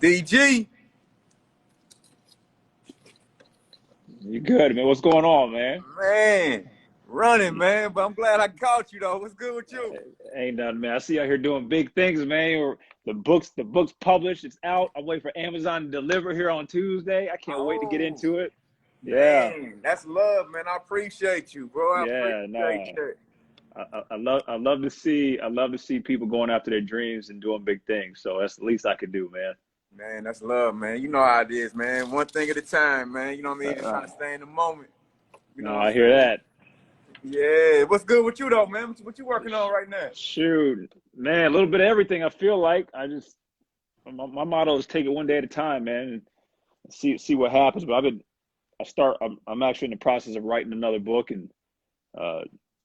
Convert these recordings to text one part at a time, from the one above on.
DG, You good, man? What's going on, man? man, running, man. But I'm glad I caught you though. What's good with you? Ain't nothing, man. I see you out here doing big things, man. Or the book's published. It's out. I'm waiting for Amazon to deliver here on Tuesday. I can't wait to get Oh, into it. Yeah, man, that's love, man. I appreciate you, bro. I yeah. appreciate No, you. I love to see people going after their dreams and doing big things. So that's the least I could do, man. Man, that's love, man. You know how it is, man. One thing at a time, man. You know what I mean? Just trying Uh, to stay in the moment. You know no, what I I'm hear saying? that. Yeah. What's good with you though, man? What you working on right now? Shoot, man. A little bit of everything. I feel like my motto is take it one day at a time, man, and see what happens. But I'm actually in the process of writing another book, and uh,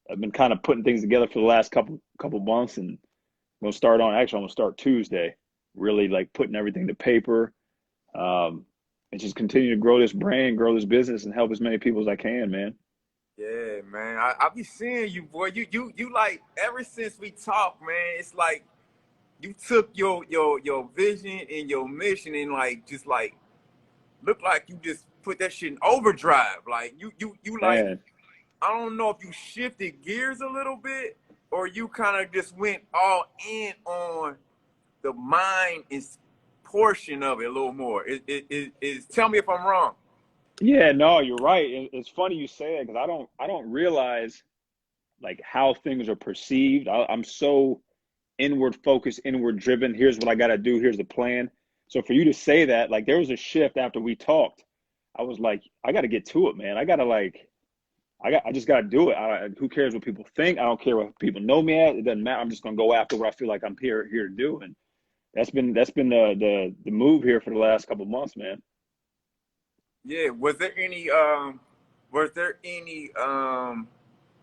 I've been kind of putting things together for the last couple months, and I'm gonna start Tuesday, really like putting everything to paper, um, and just continue to grow this brand, grow this business, and help as many people as I can, man. Yeah, man. I be seeing you, boy. You like ever since we talked, man. It's like you took your vision and your mission and like just like look like you just put that shit in overdrive. Like you like Man, I don't know if you shifted gears a little bit or you kind of just went all in on the mind and portion of it a little more. Is tell me if I'm wrong. yeah, no, you're right. It's funny you say that because I don't realize like how things are perceived. I'm so inward focused, inward driven. Here's what I got to do. Here's the plan. So for you to say that, like there was a shift after we talked. I was like, I got to get to it, man. I just got to do it. Who cares what people think? I don't care what people know me at. It doesn't matter. I'm just gonna go after what I feel like I'm here to do. And that's been the move here for the last couple of months, man. Yeah. Was there any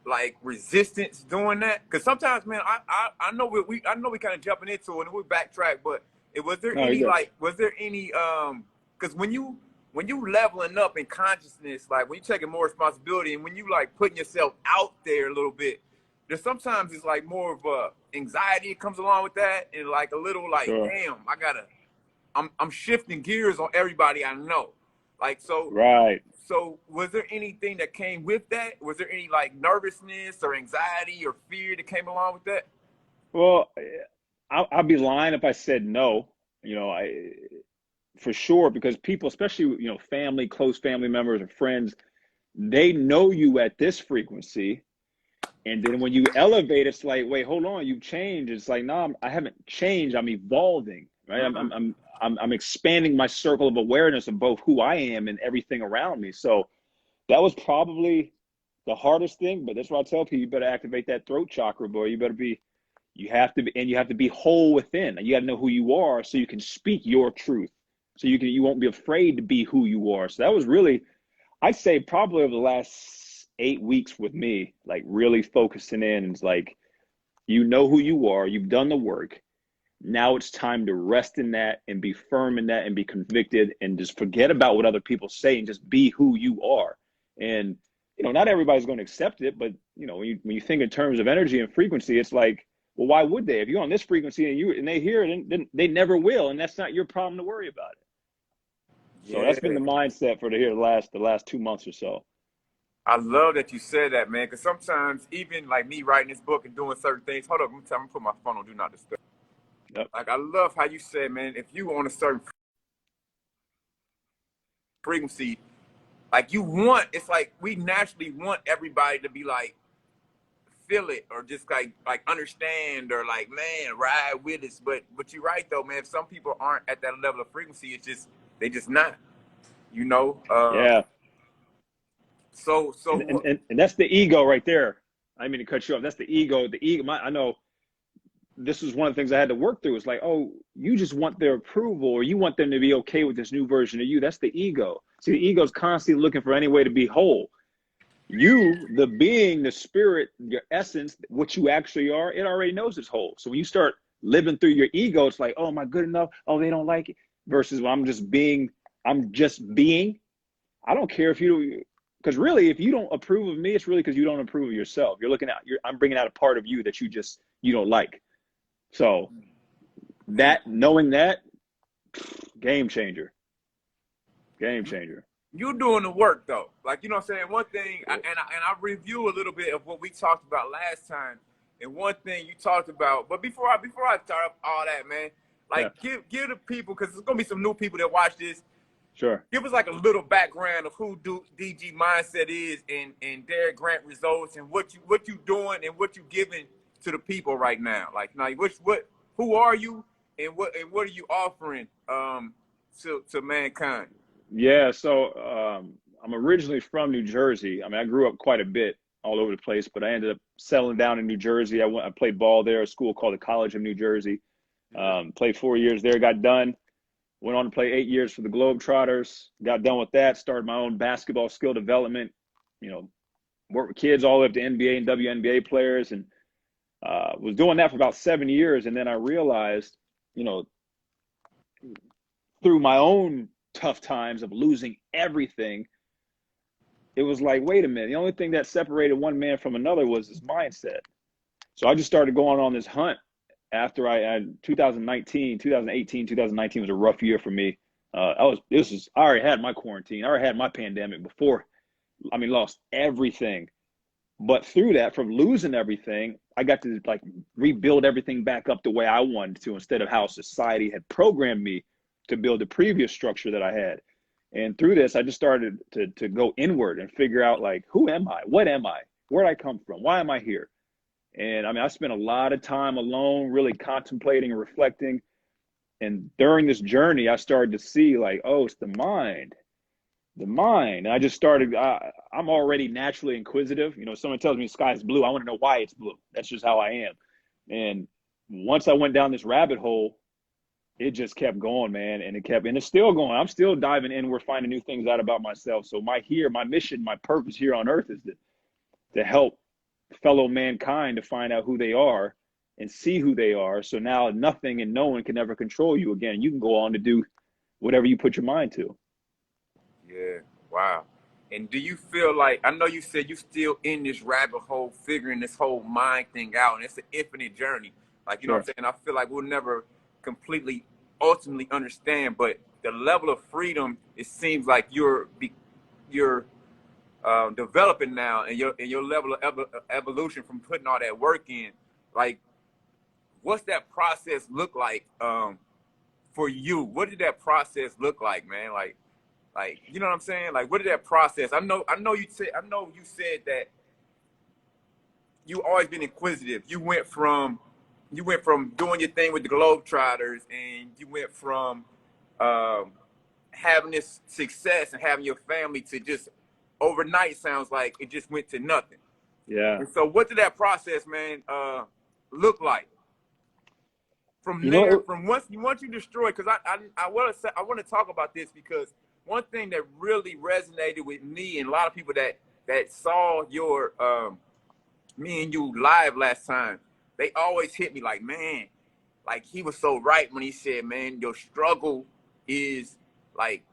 like resistance doing that? Because sometimes, man, I know I know we kind of jumping into it and we backtrack, but was there No, any you're good. like was there any because when you leveling up in consciousness, like when you taking more responsibility and when you like putting yourself out there a little bit, there's sometimes it's like more of a anxiety that comes along with that and like a little like Sure. damn I'm shifting gears on everybody I know. Like Right. so was there anything that came with that? Was there any like nervousness or anxiety or fear that came along with that? Well, I'd be lying if I said no. You know, I for sure because people, especially family, close family members or friends, they know you at this frequency. And then when you elevate, it's like, wait, hold on, you've changed. It's like, no, I haven't changed. I'm evolving, right? Mm-hmm. I'm expanding my circle of awareness of both who I am and everything around me. So that was probably the hardest thing. But that's what I tell people: you better activate that throat chakra, boy. You have to be whole within. You got to know who you are, so you can speak your truth. So you won't be afraid to be who you are. So that was really, I'd say probably over the last 8 weeks with me, like really focusing in. It's like, you know who you are, you've done the work. Now it's time to rest in that and be firm in that and be convicted and just forget about what other people say and just be who you are. And, not everybody's going to accept it, but when you think in terms of energy and frequency, it's like, well, why would they? If you're on this frequency and they hear it, then they never will. And that's not your problem to worry about it. So Yeah, that's been the mindset for the last 2 months or so. I love that you said that, man. Because sometimes even like me writing this book and doing certain things. Hold up, I'm gonna put my phone on do not disturb. Yep. Like I love how you said, man. If you on a certain frequency, like it's like we naturally want everybody to be like feel it or just like understand or like man ride with us. But you're right though, man. If some people aren't at that level of frequency, it's just they just not. You know. Yeah. So And, and, what? and, and that's the ego right there. I didn't mean to cut you off. That's the ego. The ego. I know this is one of the things I had to work through. It's like, oh, you just want their approval or you want them to be okay with this new version of you. That's the ego. See, the ego is constantly looking for any way to be whole. You, the being, the spirit, your essence, what you actually are, it already knows it's whole. So when you start living through your ego, it's like, oh, am I good enough? Oh, they don't like it. Versus well, I'm just being. I don't care if you, because really, if you don't approve of me, it's really because you don't approve of yourself. I'm bringing out a part of you that you don't like. So knowing that, Game changer. Game changer. You doing the work though. Like, you know what I'm saying? One thing, I review a little bit of what we talked about last time, and one thing you talked about. But before I start up all that, man, Yeah, like give the people, because there's gonna be some new people that watch this. sure. Give us like a little background of who DG Mindset is, and Derek Grant Results, and what you doing and what you giving to the people right now. Like, now, who are you, and what are you offering to mankind? Yeah, so I'm originally from New Jersey. I mean, I grew up quite a bit all over the place, but I ended up settling down in New Jersey. I played ball there, a school called the College of New Jersey. Played 4 years there, got done. Went on to play 8 years for the Globetrotters. Got done with that, started my own basketball skill development, you know, worked with kids all the way up to NBA and WNBA players, and was doing that for about 7 years. And then I realized, you know, through my own tough times of losing everything, it was like, wait a minute, the only thing that separated one man from another was his mindset. So I just started going on this hunt after I 2018, 2019 was a rough year for me. I already had my quarantine, I already had my pandemic before. I mean, lost everything. But through that, from losing everything, I got to like rebuild everything back up the way I wanted to, instead of how society had programmed me to build the previous structure that I had. And through this, I just started to go inward and figure out, like, who am I? What am I? Where did I come from? Why am I here? And I mean, I spent a lot of time alone, really contemplating and reflecting. And during this journey, I started to see, like, oh, it's the mind. The mind. And I just started, I'm already naturally inquisitive. You know, someone tells me the sky is blue, I want to know why it's blue. That's just how I am. And once I went down this rabbit hole, it just kept going, man. And it's still going. I'm still diving in. We're finding new things out about myself. So my mission, my purpose here on earth is to help fellow mankind to find out who they are and see who they are. So now nothing and no one can ever control you again. You can go on to do whatever you put your mind to. Yeah, wow. And do you feel like, I know you said you still in this rabbit hole figuring this whole mind thing out, and it's an infinite journey. Like, you know what Sure. I'm saying? I feel like we'll never completely ultimately understand, but the level of freedom, it seems like you're developing now, and your level of evolution from putting all that work in. Like, what's that process look like for you? What did that process look like, man? Like, you know what I'm saying? Like, what did that process? I know you said that you always been inquisitive. You went from doing your thing with the Globetrotters, and you went from um, having this success and having your family to just overnight, sounds like it just went to nothing. Yeah. And so, what did that process, man, look like from You there? know, From once you destroy, because I want to talk about this, because one thing that really resonated with me and a lot of people that saw your me and you live last time, they always hit me like, man, like, he was so right when he said, man, your struggle is like,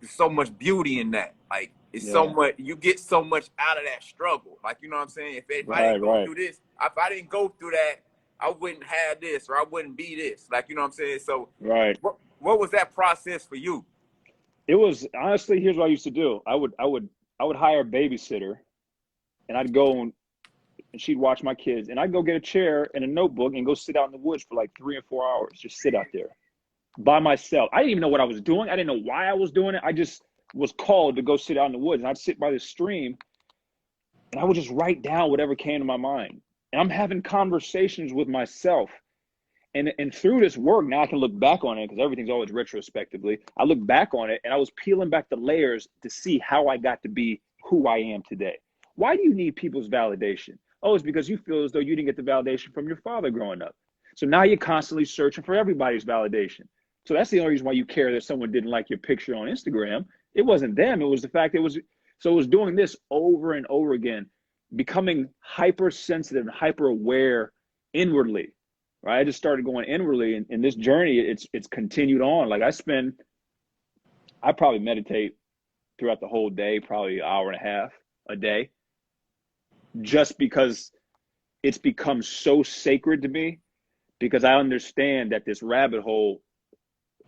there's so much beauty in that. Like, it's so yeah. much, you get so much out of that struggle. Like, you know what I'm saying? If I Right, didn't go right, through this, if I didn't go through that, I wouldn't have this, or I wouldn't be this. Like, you know what I'm saying? So right. what was that process for you? It was, honestly, here's what I used to do. I would hire a babysitter, and I'd go and she'd watch my kids, and I'd go get a chair and a notebook and go sit out in the woods for like 3 or 4 hours, just sit out there by myself. I didn't even know what I was doing. I didn't know why I was doing it. I just was called to go sit out in the woods, and I'd sit by the stream, and I would just write down whatever came to my mind. And I'm having conversations with myself. And through this work, now I can look back on it, because everything's always retrospectively. I look back on it, and I was peeling back the layers to see how I got to be who I am today. Why do you need people's validation? Oh, it's because you feel as though you didn't get the validation from your father growing up. So now you're constantly searching for everybody's validation. So that's the only reason why you care that someone didn't like your picture on Instagram. It wasn't them. It was the fact it was, so it was doing this over and over again, becoming hypersensitive and hyper aware inwardly. Right. I just started going inwardly, and in this journey, it's continued on. Like, I probably meditate throughout the whole day, probably an hour and a half a day, just because it's become so sacred to me, because I understand that this rabbit hole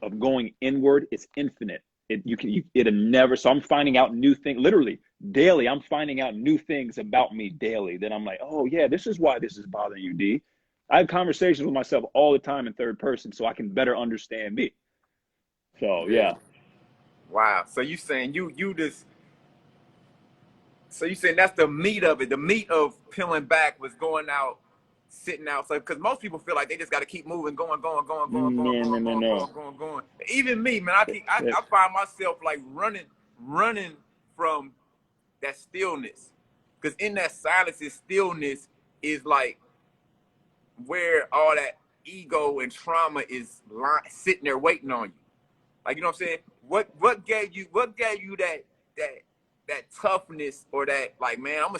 of going inward is infinite. It'll never. So I'm finding out new things literally daily. I'm finding out new things about me daily. Then I'm like, oh yeah, this is why this is bothering you, D. I have conversations with myself all the time in third person so I can better understand me. So Yeah. yeah. Wow. So you saying you just so you saying that's the meat of it. The meat of peeling back was going out, sitting out. So because most people feel like they just got to keep moving, No, no, no, no. going. Even me, man, I find myself like running from that stillness. Because in that silence and stillness is like where all that ego and trauma is sitting there waiting on you. Like, you know what I'm saying? What gave you that that toughness, or that like, man, I'm gonna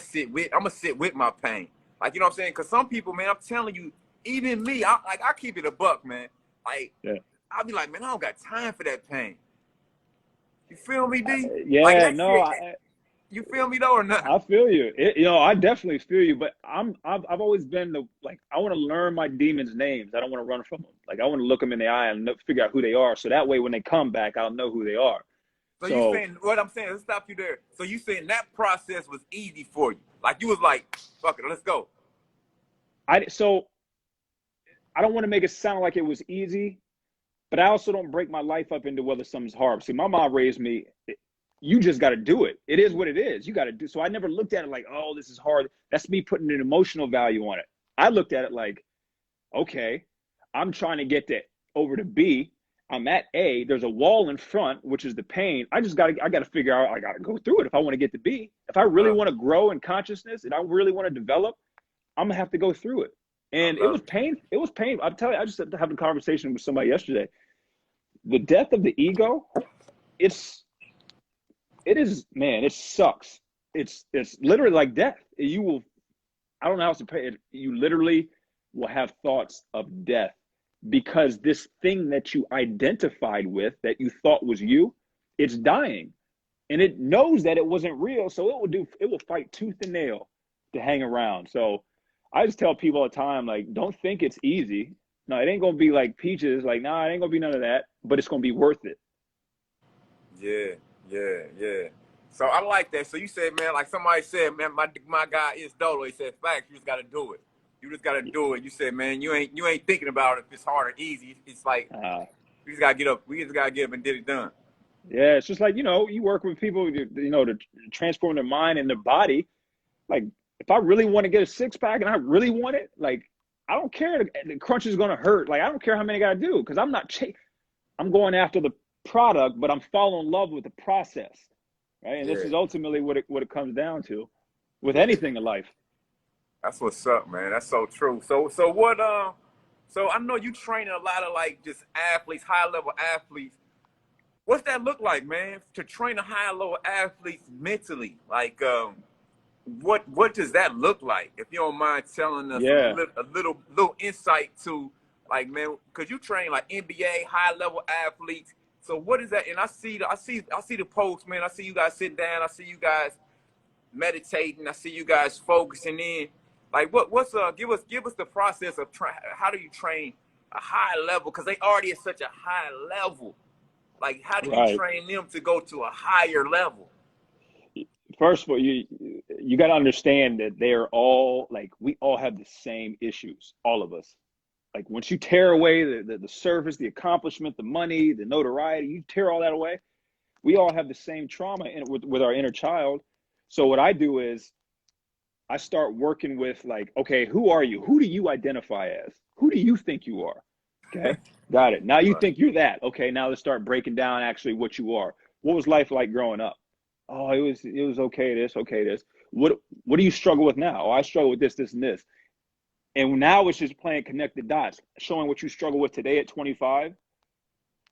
sit with my pain. Like, you know what I'm saying? Because some people, man, I'm telling you, even me, I keep it a buck, man. Like, Yeah. I'll be like, man, I don't got time for that pain. You feel me, D? Like Yeah, that no, shit. You feel me though or not? I feel you. I definitely feel you. But I've always been like, I want to learn my demons' names. I don't want to run from them. Like, I want to look them in the eye and figure out who they are. So that way, when they come back, I'll know who they are. So you So saying what I'm saying? Let's stop you there. So you saying that process was easy for you? Like, you was like, fuck it, let's go. so I don't want to make it sound like it was easy, but I also don't break my life up into whether something's hard. See, my mom raised me. You just got to do it. It is what it is. You got to do. So I never looked at it like, oh, this is hard. That's me putting an emotional value on it. I looked at it like, okay, I'm trying to get over to B. I'm at A. There's a wall in front, which is the pain. I got to figure out, I got to go through it if I want to get to B. If I really want to grow in consciousness and I really want to develop, I'm going to have to go through it. And it was pain. It was pain. I'm telling you, I just had a conversation with somebody yesterday. The death of the ego, it is, man, it sucks. It's literally like death. I don't know how else to pay it. You literally will have thoughts of death because this thing that you identified with, that you thought was you, it's dying. And it knows that it wasn't real. So it will fight tooth and nail to hang around. So I just tell people all the time, like, don't think it's easy. No, it ain't going to be like peaches. Like, nah, it ain't going to be none of that, but it's going to be worth it. Yeah. So I like that. So you said, man, like somebody said, man, my guy is Dolo. He said, facts, you just gotta do it. You just gotta do it. You said, man, you ain't thinking about it if it's hard or easy. It's like we just gotta get up. We just gotta get up and get it done. Yeah, it's just like, you work with people, to transform their mind and their body. Like, if I really want to get a six pack and I really want it, like, I don't care. The crunch is going to hurt. Like, I don't care how many I got to do because I'm going after the product, but I'm falling in love with the process. Right. And this is ultimately what it comes down to with anything in life. That's what's up, man. That's so true. So what, so I know you train a lot of like just athletes, high level athletes. What's that look like, man? To train a high level athletes mentally, like, what does that look like? If you don't mind telling us a little insight to, like, man, because you train like NBA high level athletes. So what is that? And I see the posts, man. I see you guys sitting down. I see you guys meditating. I see you guys focusing in. Like, what's give us the process of how do you train a high level? Because they already at such a high level. Like, how do you train them to go to a higher level? First of all, you got to understand that they're all like, we all have the same issues, all of us. Like, once you tear away the surface, the accomplishment, the money, the notoriety, you tear all that away. We all have the same trauma with our inner child. So what I do is I start working with, like, okay, who are you? Who do you identify as? Who do you think you are? Okay, got it. Now you think you're that. Okay, now let's start breaking down actually what you are. What was life like growing up? Oh, it was okay this. What do you struggle with now? Oh, I struggle with this, and this. And now it's just playing connected dots, showing what you struggle with today at 25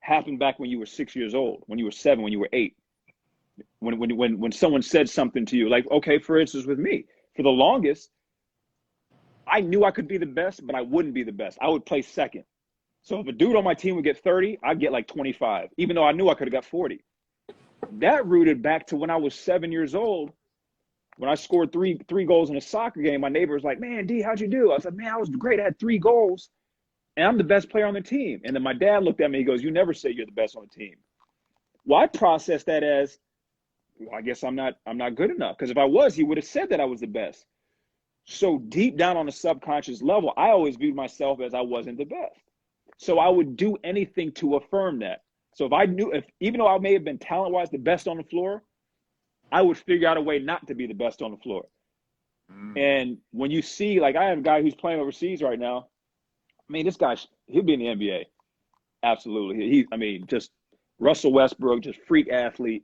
happened back when you were 6 years old, when you were 7, when you were 8. When someone said something to you, like, okay, for instance, with me, for the longest, I knew I could be the best, but I wouldn't be the best. I would play second. So if a dude on my team would get 30, I'd get like 25, even though I knew I could have got 40. That rooted back to when I was 7 years old. When I scored three goals in a soccer game, my neighbor was like, man, D, how'd you do? I was like, man, I was great. I had 3 goals. and I'm the best player on the team. And then my dad looked at me, he goes, you never say you're the best on the team. Well, I processed that as, well, I guess I'm not good enough. Because if I was, he would have said that I was the best. So deep down on a subconscious level, I always viewed myself as I wasn't the best. So I would do anything to affirm that. So if I knew, if even though I may have been talent-wise the best on the floor, I would figure out a way not to be the best on the floor. And when you see, like, I have a guy who's playing overseas right now. I mean, this guy, he'll be in the NBA. Absolutely. I mean, just Russell Westbrook, just freak athlete.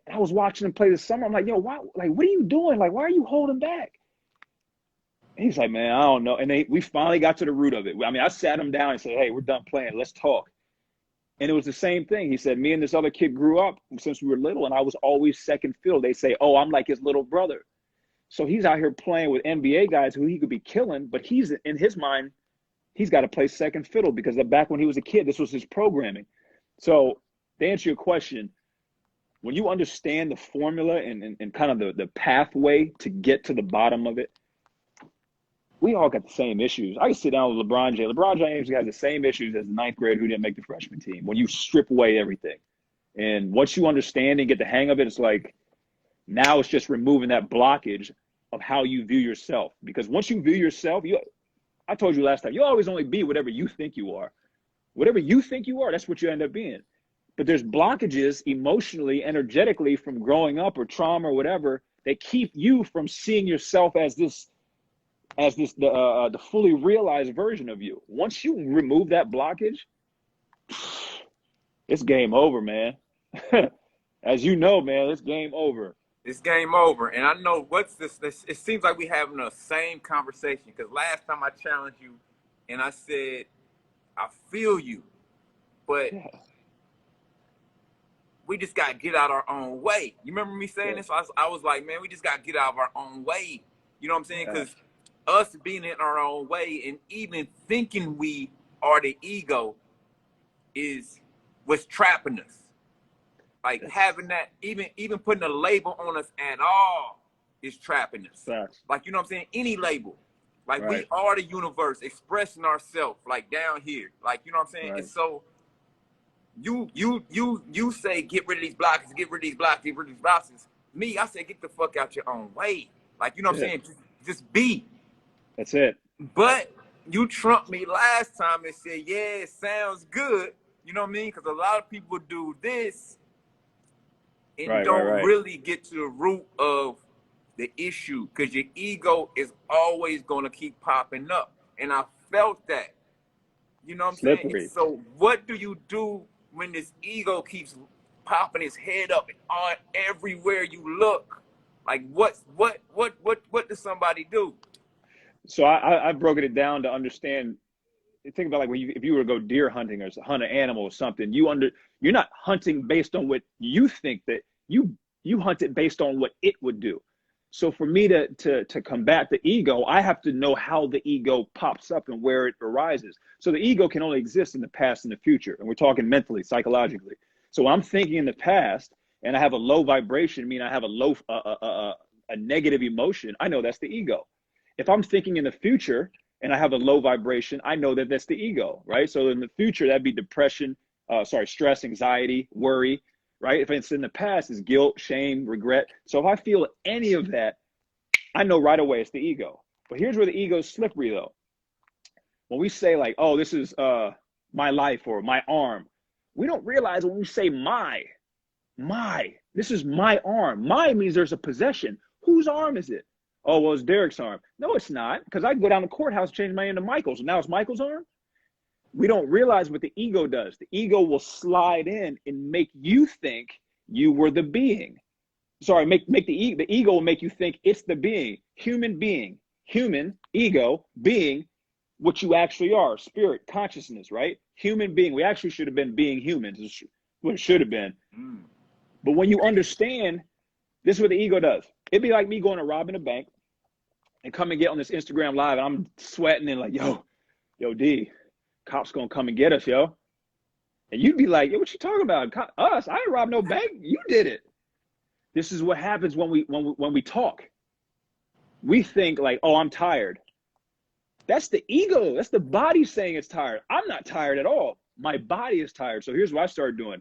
And I was watching him play this summer. I'm like, yo, why? Like, what are you doing? Like, why are you holding back? And he's like, man, I don't know. And we finally got to the root of it. I mean, I sat him down and said, hey, we're done playing. Let's talk. And it was the same thing. He said, me and this other kid grew up since we were little, and I was always second fiddle. They say, oh, I'm like his little brother. So he's out here playing with NBA guys who he could be killing, but he's, in his mind, he's got to play second fiddle because back when he was a kid, this was his programming. So to answer your question, when you understand the formula and kind of the pathway to get to the bottom of it, we all got the same issues. I can sit down with LeBron James. LeBron James has the same issues as the ninth grader who didn't make the freshman team when you strip away everything. And once you understand and get the hang of it, it's like now it's just removing that blockage of how you view yourself. Because once you view yourself, I told you last time, you'll always only be whatever you think you are. Whatever you think you are, that's what you end up being. But there's blockages emotionally, energetically from growing up or trauma or whatever that keep you from seeing yourself as the fully realized version of you. Once you remove that blockage, it's game over, man. As you know, man, it's game over. It's game over. And I know what's this it seems like we having the same conversation, because last time I challenged you and I said, I feel you, but we just got to get out our own way. You remember me saying this? I was like, man, we just got to get out of our own way. You know what I'm saying? Because us being in our own way and even thinking we are the ego is what's trapping us. Like having that, even putting a label on us at all is trapping us. Like, you know what I'm saying? Any label. Like we are the universe expressing ourselves, like down here. Like, you know what I'm saying? And so you say get rid of these blocks, get rid of these blocks, get rid of these boxes. Me, I say get the fuck out your own way. Like, you know what I'm saying? Just be. That's it. But you trumped me last time and said, yeah, it sounds good. You know what I mean? Because a lot of people do this and don't really get to the root of the issue, because your ego is always going to keep popping up. And I felt that. You know what I'm saying? And so what do you do when this ego keeps popping his head up on everywhere you look? Like what does somebody do? So I've broken it down to understand. Think about, like, if you were to go deer hunting or hunt an animal or something, you're not hunting based on what you think, that you hunt it based on what it would do. So for me to combat the ego, I have to know how the ego pops up and where it arises. So the ego can only exist in the past and the future. And we're talking mentally, psychologically. So when I'm thinking in the past and I have a low vibration, meaning I have a negative emotion, I know that's the ego. If I'm thinking in the future and I have a low vibration, I know that that's the ego, right? So in the future, that'd be depression, stress, anxiety, worry, right? If it's in the past, it's guilt, shame, regret. So if I feel any of that, I know right away it's the ego. But here's where the ego's slippery, though. When we say, like, oh, this is my life or my arm, we don't realize when we say my, this is my arm. My means there's a possession. Whose arm is it? Oh, well, it's Derek's arm. No, it's not, because I can go down to the courthouse, change my name to Michael's, and now it's Michael's arm. We don't realize what the ego does. The ego will slide in and make you think you were the being. Sorry, the ego will make you think it's the being. Human being, human, ego, being, what you actually are, spirit, consciousness, right? Human being. We actually should have been being humans. Is what it should have been. But when you understand, this is what the ego does. It'd be like me going to robbing a bank and come and get on this Instagram live, and I'm sweating and like, yo, D, cops gonna come and get us, yo. And you'd be like, yo, what you talking about? Us? I ain't robbed no bank. You did it. This is what happens when we talk. We think like, oh, I'm tired. That's the ego. That's the body saying it's tired. I'm not tired at all. My body is tired. So here's what I started doing.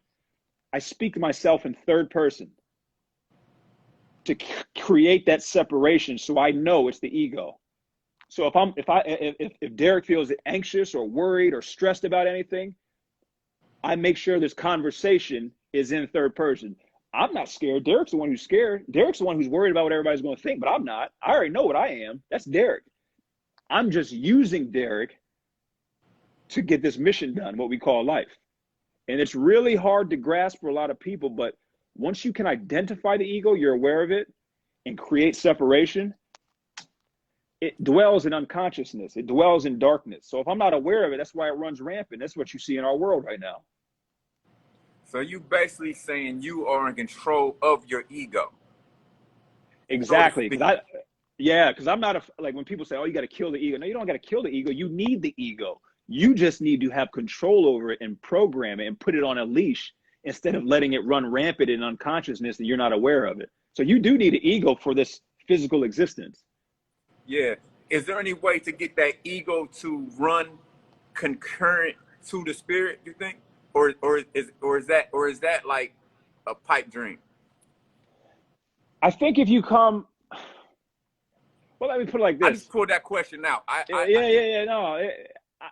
I speak to myself in third person to create that separation, so I know it's the ego. So if Derek feels anxious or worried or stressed about anything, I make sure this conversation is in third person. I'm not scared. Derek's the one who's scared. Derek's the one who's worried about what everybody's going to think, but I'm not. I already know what I am. That's Derek. I'm just using Derek to get this mission done, what we call life. And it's really hard to grasp for a lot of people, but once you can identify the ego, you're aware of it, and create separation, it dwells in unconsciousness. It dwells in darkness. So if I'm not aware of it, that's why it runs rampant. That's what you see in our world right now. So you basically saying you are in control of your ego. Exactly. Because I'm not like when people say, oh, you got to kill the ego. No, you don't got to kill the ego. You need the ego. You just need to have control over it and program it and put it on a leash instead of letting it run rampant in unconsciousness and you're not aware of it. So you do need an ego for this physical existence. Yeah. Is there any way to get that ego to run concurrent to the spirit, you think? Or is that like a pipe dream? I think if you come, well, let me put it like I this. just pulled that question out. No,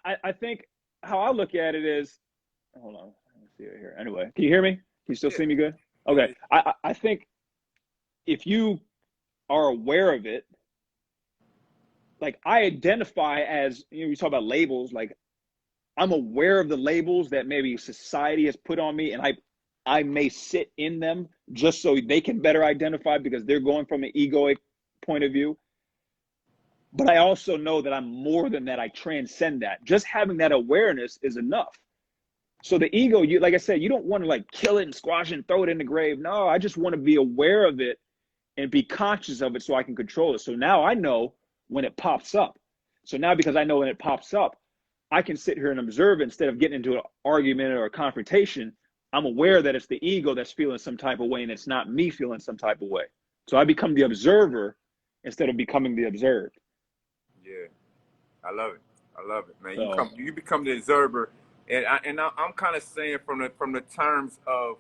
I think how I look at it is, hold on, let me see it here. Anyway, can you hear me? Can you still see me good? Okay. I think if you are aware of it, like I identify as, we talk about labels, like I'm aware of the labels that maybe society has put on me, and I may sit in them just so they can better identify because they're going from an egoic point of view. But I also know that I'm more than that. I transcend that. Just having that awareness is enough. So the ego, you, like I said, you don't want to like kill it and squash it and throw it in the grave. No, I just want to be aware of it and be conscious of it so I can control it. So now I know when it pops up. So now because I know when it pops up, I can sit here and observe it instead of getting into an argument or a confrontation. I'm aware that it's the ego that's feeling some type of way and it's not me feeling some type of way. So I become the observer instead of becoming the observed. Yeah, I love it. I love it, man. So, You become the observer, and I'm kind of saying from the terms of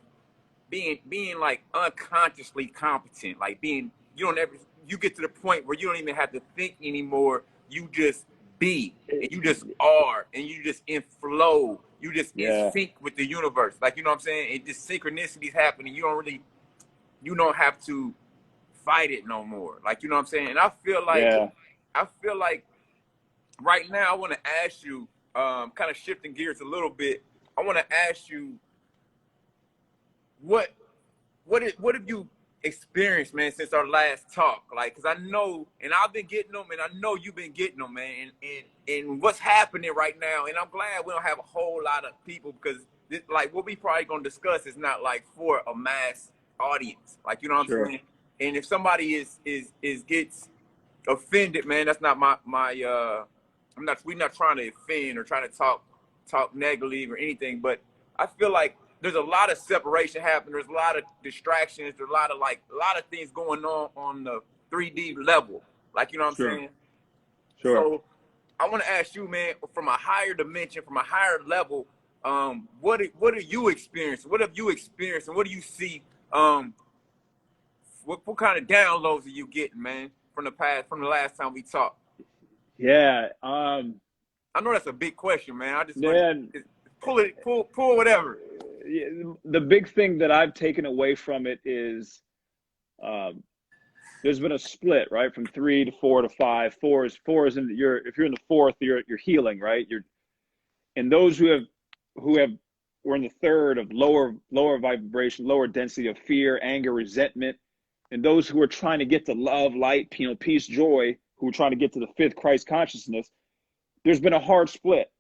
being like unconsciously competent, like being you get to the point where you don't even have to think anymore. You just be, and you just are, and you just in flow. You just in yeah, sync with the universe, like you know what I'm saying. And just synchronicities happening. You don't have to fight it no more. Like you know what I'm saying. And yeah. I feel like right now I want to ask you, kind of shifting gears a little bit. I want to ask you what what have you experienced, man, since our last talk? Like, cause I know, and I've been getting them, and I know you've been getting them, man. And what's happening right now? And I'm glad we don't have a whole lot of people because, like, what we probably gonna discuss is not like for a mass audience. Like, you know what I'm Sure, saying? And if somebody is gets offended, man, that's not my. We're not trying to offend or trying to talk negatively or anything, but I feel like there's a lot of separation happening. There's a lot of distractions. There's a lot of things going on the 3D level. Like you know what I'm sure, saying? sure. So I want to ask you, man, from a higher dimension, from a higher level, what are you experiencing? What have you experienced, and what do you see? What kind of downloads are you getting, man, from the last time we talked? Yeah, I know that's a big question, man. I just want yeah. to pull whatever. The big thing that I've taken away from it is um, there's been a split, right, from 3 to 4 to 5. Four is in if you're in the fourth, you're healing, right? And those who have were in the third of lower vibration, lower density of fear, anger, resentment, and those who are trying to get to love, light, peace, joy, who are trying to get to the fifth Christ consciousness. There's been a hard split,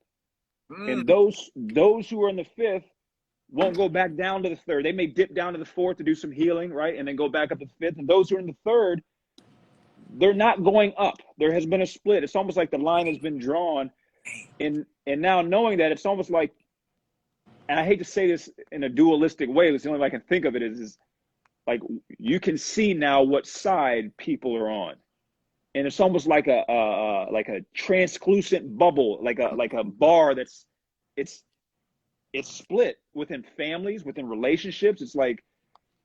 and Mm. those who are in the fifth won't go back down to the third. They may dip down to the fourth to do some healing, right? And then go back up to the fifth. And those who are in the third, they're not going up. There has been a split. It's almost like the line has been drawn. And now knowing that, it's almost like, and I hate to say this in a dualistic way, it's the only way I can think of it is like you can see now what side people are on. and it's almost like a translucent bubble, like a bar it's it's split within families, within relationships. It's like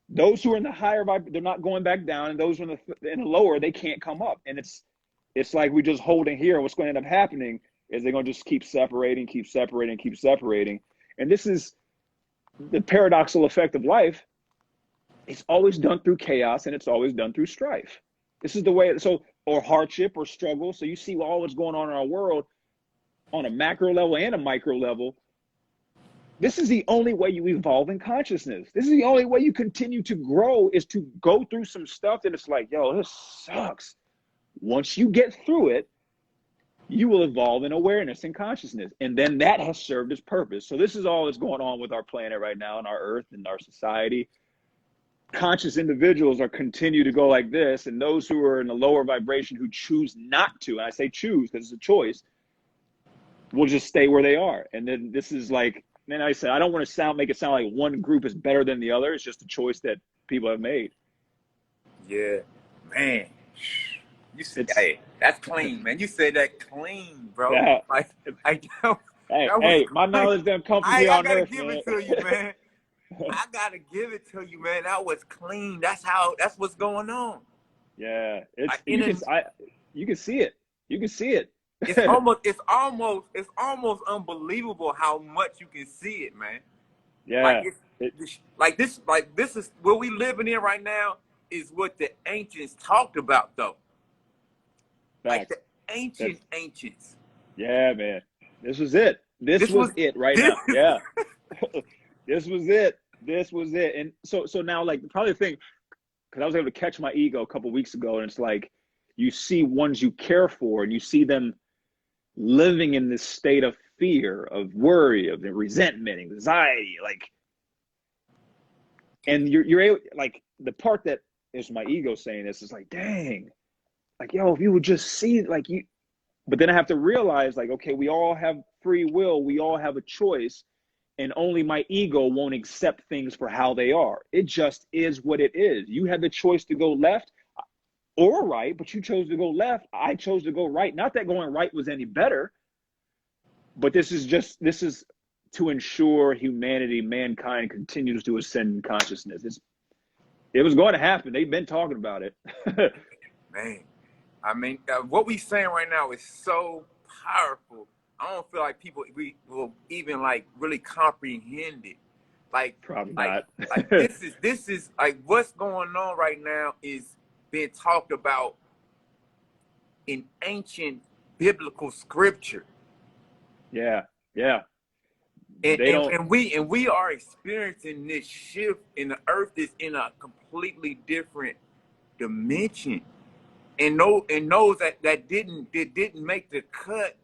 those who are in the higher vibe, they're not going back down, and those who are in the lower, they can't come up. And it's like we just holding here. What's going to end up happening is they're going to just keep separating, keep separating, keep separating. And this is the paradoxical effect of life. It's always done through chaos, and it's always done through strife. This is the way. So, or hardship or struggle. So you see all what's going on in our world on a macro level and a micro level. This is the only way you evolve in consciousness. This is the only way you continue to grow, is to go through some stuff that it's like, yo, this sucks. Once you get through it, you will evolve in awareness and consciousness. And then that has served its purpose. So this is all that's going on with our planet right now, and our earth and our society. Conscious individuals are continue to go like this, and those who are in a lower vibration who choose not to, and I say choose because it's a choice, will just stay where they are. And then this is like, man, I said, I don't want to make it sound like one group is better than the other. It's just a choice that people have made. Yeah, man. You said, hey, that's clean, man. You said that clean, bro. Yeah. Like that Hey, my knowledge doesn't come from here I on gotta earth, give man. it to you, man. I gotta give it to you, man. That was clean. That's what's going on. Yeah, you can see it. You can see it. It's almost unbelievable how much you can see it, man. Yeah. Like this is what we living in right now is what the ancients talked about, though. Like the ancients. Yeah, man. This was it. This was it right now. Yeah. This was it. This was it. And so now, like, probably the thing, because I was able to catch my ego a couple of weeks ago, and it's like you see ones you care for, and you see them living in this state of fear, of worry, of resentment, anxiety, like, and you're able, like, the part that is my ego saying this is like, dang, like, yo, if you would just see, like, you, but then I have to realize, like, okay, we all have free will, we all have a choice, and only my ego won't accept things for how they are. It just is what it is. You had the choice to go left or right, but you chose to go left. I chose to go right. Not that going right was any better, but this is to ensure mankind continues to ascend in consciousness. It was going to happen. They've been talking about it. Man, I mean, what we saying right now is so powerful. I don't feel like we will even like really comprehend it. Like, probably not. Like this is like what's going on right now is being talked about in ancient biblical scripture. Yeah, yeah. And we are experiencing this shift, and the earth is in a completely different dimension. And those that didn't make the cut,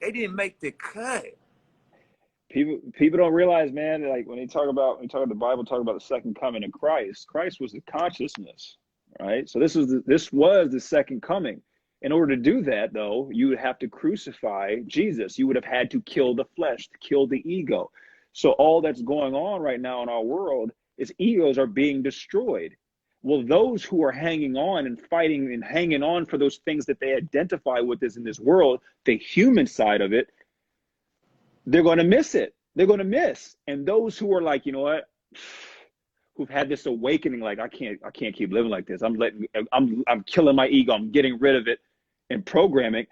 they didn't make the cut. People don't realize, man, like when the Bible talk about the second coming of Christ was the consciousness, right? So this was the second coming. In order to do that, though, you would have to crucify Jesus. You would have had to kill the flesh, to kill the ego. So all that's going on right now in our world is egos are being destroyed. Well, those who are hanging on and fighting and hanging on for those things that they identify with is in this world, the human side of it, they're going to miss it. They're going to miss. And those who are like, you know what, who've had this awakening, like, I can't keep living like this. I'm killing my ego. I'm getting rid of it and programming.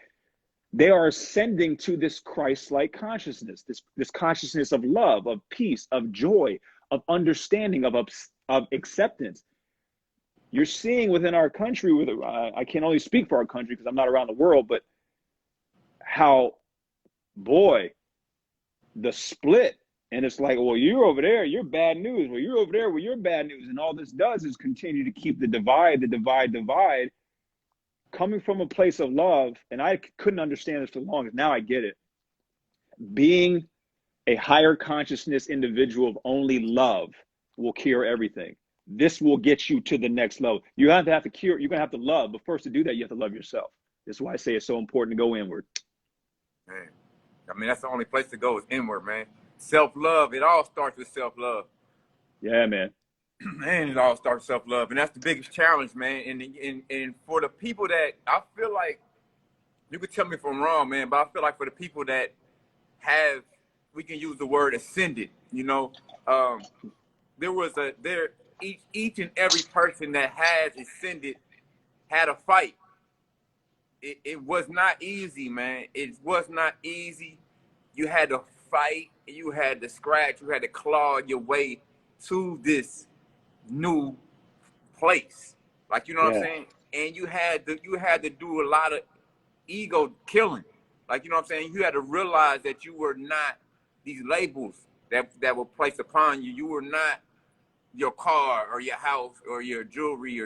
They are ascending to this Christ-like consciousness, this consciousness of love, of peace, of joy, of understanding, of acceptance. You're seeing within our country, I can only speak for our country because I'm not around the world, but how, boy, the split. And it's like, well, you're over there, you're bad news. Well, you're over there, well, you're bad news. And all this does is continue to keep the divide, coming from a place of love. And I couldn't understand this for the longest. Now I get it. Being a higher consciousness individual of only love will cure everything. This will get you to the next level. You're going to have to love. But first, to do that, you have to love yourself. That's why I say it's so important to go inward. Man, I mean, that's the only place to go is inward, man. Self-love. It all starts with self-love. Yeah, man. Man, it all starts self-love, and that's the biggest challenge, man. And for the people that I feel like, you could tell me if I'm wrong, man, but I feel like for the people that have, we can use the word ascended, you know, there was a there each and every person that has ascended had a fight. It was not easy, man. It was not easy. You had to fight, you had to scratch, you had to claw your way to this new place. Like, you know what I'm Yeah, saying? And you had to do a lot of ego killing. Like, you know what I'm saying? You had to realize that you were not these labels that were placed upon you. You were not your car or your house or your jewelry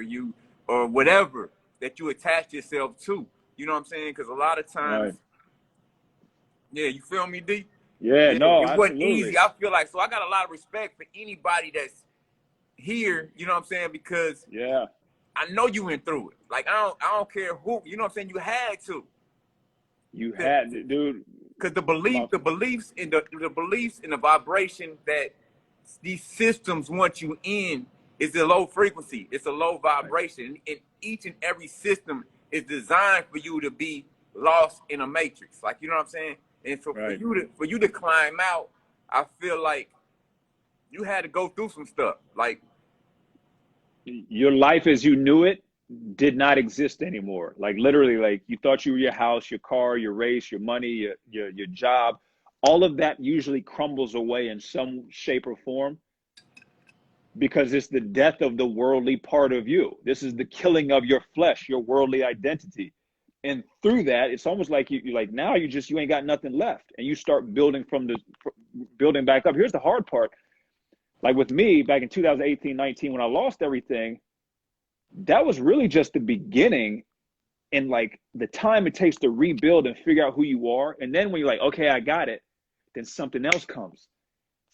or whatever that you attached yourself to. You know what I'm saying? Because a lot of right. times, yeah, you feel me, D? Yeah, Yeah, no, it wasn't absolutely. easy. I feel like, so I got a lot of respect for anybody that's here. You know what I'm saying? Because Yeah, I know you went through it. Like, I don't care who. You know what I'm saying? You had to. you had, dude. Because My, the beliefs in the vibration that these systems want you in is a low frequency. It's a low right, vibration, and each and every system is designed for you to be lost in a matrix. Like, you know what I'm saying? And so for right. you to climb out, I feel like you had to go through some stuff. Like, Your life as you knew it did not exist anymore. Like literally, like you thought you were your house, your car, your race, your money, your job. All of that usually crumbles away in some shape or form because it's the death of the worldly part of you. This is the killing of your flesh, your worldly identity. And through that, it's almost like you like now you ain't got nothing left, and you start building from the building back up. Here's the hard part. Like with me back in 2018, 19, when I lost everything, that was really just the beginning and like the time it takes to rebuild and figure out who you are. And then when you're like, okay, I got it, then something else comes.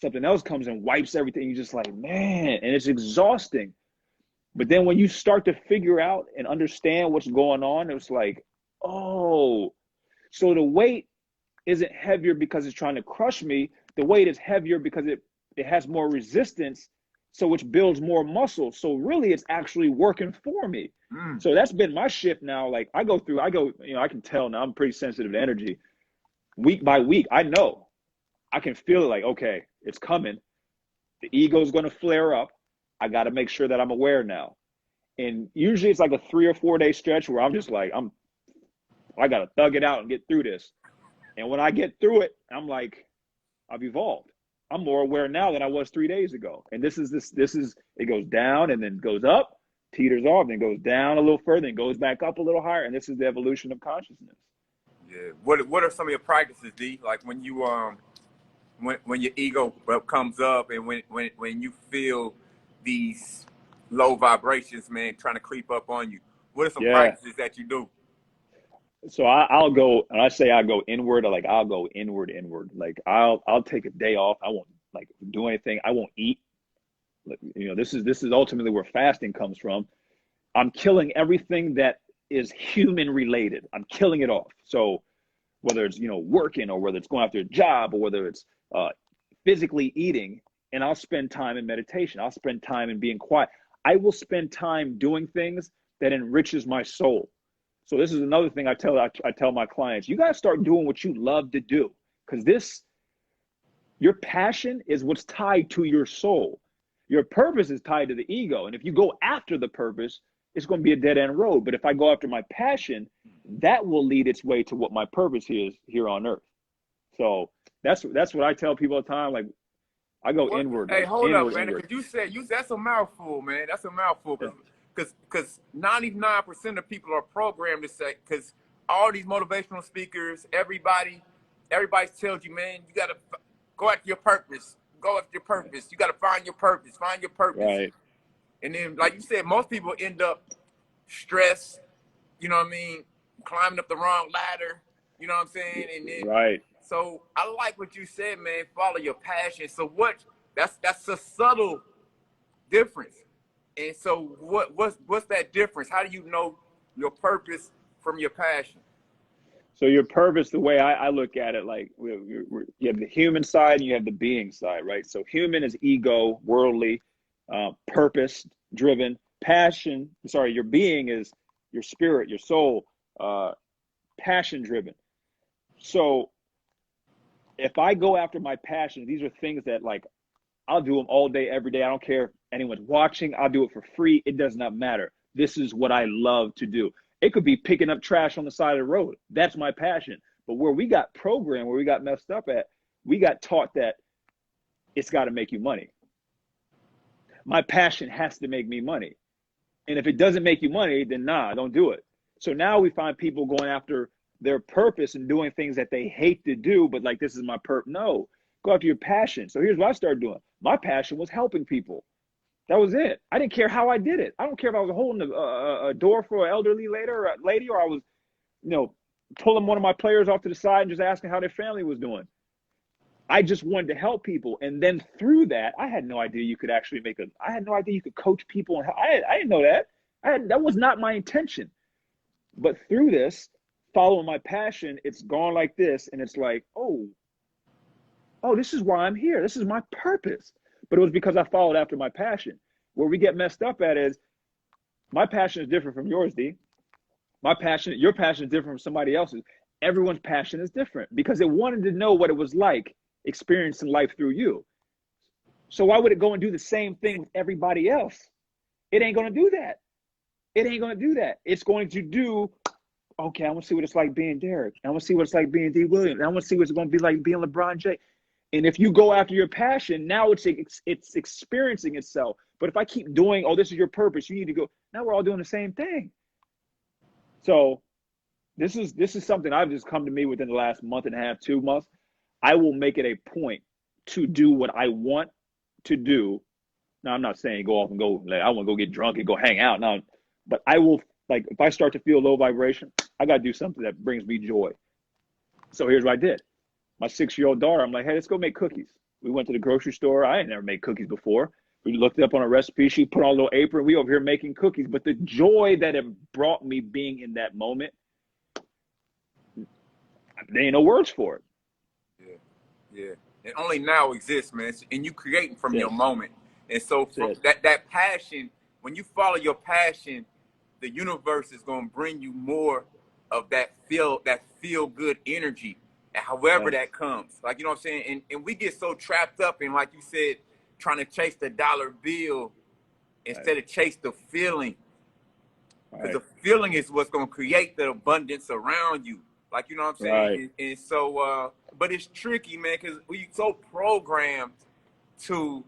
Something else comes and wipes everything. You're just like, man, and it's exhausting. But then when you start to figure out and understand what's going on, it's like, oh, so the weight isn't heavier because it's trying to crush me. The weight is heavier because it has more resistance, so which builds more muscle. So really, it's actually working for me. mm, So that's been my shift now. Like I go, I can tell now. I'm pretty sensitive to energy. Week by week, I know I can feel it. Like okay, it's coming. The ego is going to flare up. I got to make sure that I'm aware now. And usually it's like a 3 or 4 day stretch where I'm just like I got to thug it out and get through this. And when I get through it, I'm like, I've evolved. I'm more aware now than I was 3 days ago. And this is it goes down and then goes up, teeters off, then goes down a little further, and goes back up a little higher. And this is the evolution of consciousness. yeah. What are some of your practices, D? Like when you when your ego comes up and when you feel these low vibrations, man, trying to creep up on you. What are some Yeah. practices that you do? So I'll go, and I say I go inward, like I'll go inward. Like I'll take a day off. I won't like do anything. I won't eat. Like, this is ultimately where fasting comes from. I'm killing everything that is human related. I'm killing it off. So whether it's working, or whether it's going after a job, or whether it's uh, physically eating, and I'll spend time in meditation. I'll spend time in being quiet. I will spend time doing things that enriches my soul. So this is another thing I tell my clients. You got to start doing what you love to do, because your passion is what's tied to your soul. Your purpose is tied to the ego. And if you go after the purpose, it's going to be a dead end road. But if I go after my passion, that will lead its way to what my purpose is here on earth. So that's what I tell people all the time. Like I go What? inward, Hey, like hold up, inward, man, inward. because you said that's a mouthful, man. That's a mouthful, Yeah. because 99% of people are programmed to say, because all these motivational speakers, everybody tells you, man, you gotta go after your purpose. Go after your purpose. You gotta find your purpose. Find your purpose. Right. And then, like you said, most people end up stressed. You know what I mean? Climbing up the wrong ladder. You know what I'm saying? And then Right. so I like what you said, man. Follow your passion. So what? That's a subtle difference. And so what's that difference? How do you know your purpose from your passion? So your purpose, the way I look at it, like you have the human side and you have the being side, right? So human is ego, worldly. purpose driven, passion. Sorry, your being is your spirit, your soul, passion driven. So if I go after my passion, these are things that like I'll do them all day, every day. I don't care if anyone's watching. I'll do it for free. It does not matter. This is what I love to do. It could be picking up trash on the side of the road. That's my passion. But where we got programmed, where we got messed up at, we got taught that it's got to make you money. My passion has to make me money. And if it doesn't make you money, then nah, don't do it. So now we find people going after their purpose and doing things that they hate to do, but like, this is my purpose. No, go after your passion. So here's what I started doing. My passion was helping people. That was it. I didn't care how I did it. I don't care if I was holding a door for an elderly lady, or I was, pulling one of my players off to the side and just asking how their family was doing. I just wanted to help people. And then through that, I had no idea you could actually I had no idea you could coach people. And I didn't know that. That was not my intention. But through this, following my passion, it's gone like this. And it's like, oh, this is why I'm here. This is my purpose. But it was because I followed after my passion. Where we get messed up at is my passion is different from yours, D. Your passion is different from somebody else's. Everyone's passion is different because it wanted to know what it was like experiencing life through you. So why would it go and do the same thing with everybody else? It ain't going to do that. It ain't going to do that. It's going to do, okay, I want to see what it's like being Derek. I want to see what it's like being D. Williams. I want to see what it's going to be like being LeBron James. And if you go after your passion, now it's experiencing itself. But if I keep doing, oh, this is your purpose, you need to go. Now we're all doing the same thing. So this is something I've just come to me within the last month and a half, 2 months. I will make it a point to do what I want to do. Now, I'm not saying go off and go, like, I want to go get drunk and go hang out. No, but I will, like, if I start to feel low vibration, I got to do something that brings me joy. So here's what I did. My 6-year-old daughter, I'm like, hey, let's go make cookies. We went to the grocery store. I had never made cookies before. We looked it up on a recipe. She put on a little apron. We over here making cookies. But the joy that it brought me being in that moment, there ain't no words for it. Yeah. It only now exists, man. And you creating from your moment. And so from that passion, when you follow your passion, the universe is going to bring you more of that feel good energy. And however that comes, like, you know what I'm saying? And we get so trapped up in, like you said, trying to chase the dollar bill instead of chase the feeling. Because the feeling is what's going to create the abundance around you. Like, you know what I'm saying? And so, but it's tricky, man, because we so programmed to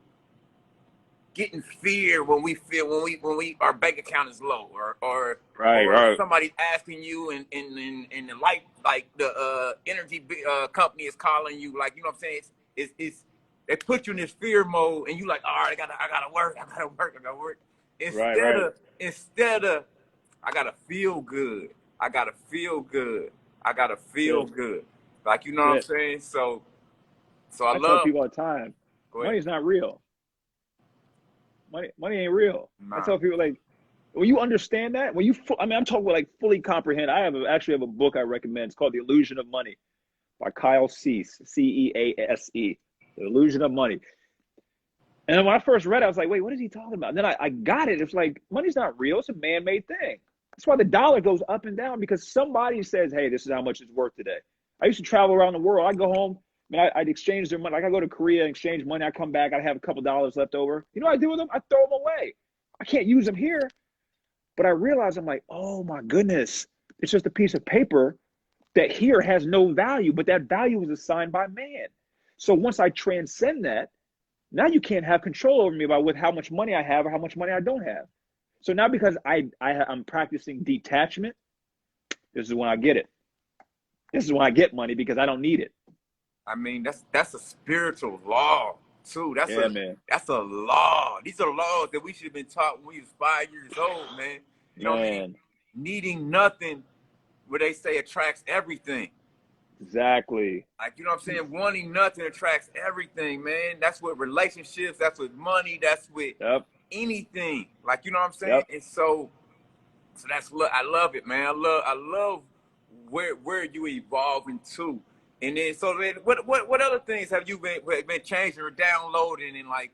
get in fear when we our bank account is low, or somebody's asking you and the light, like the energy company is calling you, like, you know what I'm saying? It's they put you in this fear mode, and you like, all right, I gotta work. Instead of I gotta feel good. Like, you know what I'm saying? So I tell people all the time, money's not real. Money ain't real. Nah. I tell people, like, when you understand that, I'm talking about, like, fully comprehend. I actually have a book I recommend. It's called The Illusion of Money by Kyle Cease, C-E-A-S-E. The Illusion of Money. And then when I first read it, I was like, wait, what is he talking about? And then I got it. It's like, money's not real. It's a man-made thing. That's why the dollar goes up and down, because somebody says, hey, this is how much it's worth today. I used to travel around the world. I'd go home. I'd exchange their money. Like, I go to Korea and exchange money. I come back. I have a couple dollars left over. You know what I do with them? I throw them away. I can't use them here. But I realize, I'm like, oh, my goodness. It's just a piece of paper that here has no value, but that value was assigned by man. So once I transcend that, now you can't have control over me about how much money I have or how much money I don't have. So now, because I'm practicing detachment, this is when I get it. This is when I get money, because I don't need it. I mean, that's a spiritual law too. That's a law. These are laws that we should have been taught when we was 5 years old, man. You know, needing nothing, where they say attracts everything. Exactly. Like, you know what I'm saying? Wanting nothing attracts everything, man. That's with relationships. That's with money. That's with anything. Like, you know what I'm saying? And so I love it, man. I love where you evolving to. And then, so then, what other things have you been changing or downloading, and like,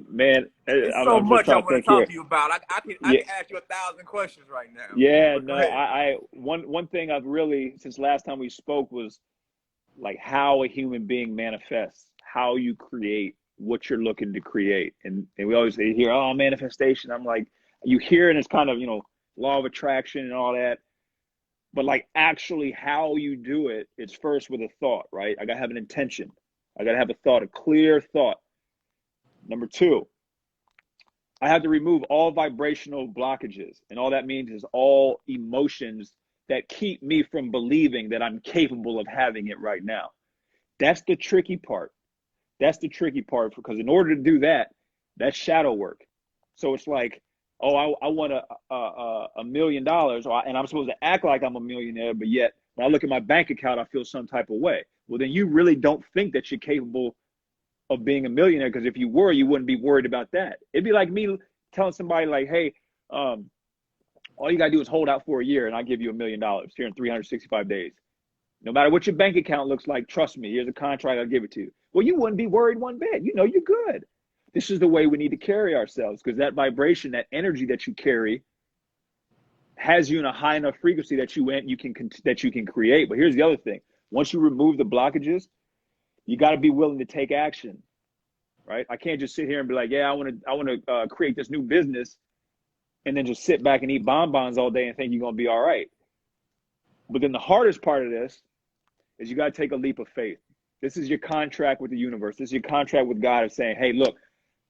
man, It's so I'm just much I trying to want to think talk here. to you about. I Yeah, can ask you 1,000 questions right now. yeah, But go no, ahead. one thing I've really, since last time we spoke, was like how a human being manifests, how you create what you're looking to create. And we always hear, oh, manifestation. I'm like, you hear it, and it's kind of, law of attraction and all that. But like actually how you do it, it's first with a thought, right? I gotta have an intention. I gotta have a thought, a clear thought. Number two, I have to remove all vibrational blockages. And all that means is all emotions that keep me from believing that I'm capable of having it right now. That's the tricky part. That's the tricky part, because in order to do that, that's shadow work. So it's like, oh, I want $1 million, and I'm supposed to act like I'm a millionaire, but yet when I look at my bank account, I feel some type of way. Well, then you really don't think that you're capable of being a millionaire, because if you were, you wouldn't be worried about that. It'd be like me telling somebody like, hey, all you gotta do is hold out for a year, and I'll give you $1 million here in 365 days. No matter what your bank account looks like, trust me, here's a contract, I'll give it to you. Well, you wouldn't be worried one bit. You know you're good. This is the way we need to carry ourselves, because that vibration, that energy that you carry has you in a high enough frequency that you can create. But here's the other thing. Once you remove the blockages, you got to be willing to take action, right? I can't just sit here and be like, yeah, I want to create this new business, and then just sit back and eat bonbons all day and think you're going to be all right. But then the hardest part of this is you got to take a leap of faith. This is your contract with the universe. This is your contract with God of saying, hey, look,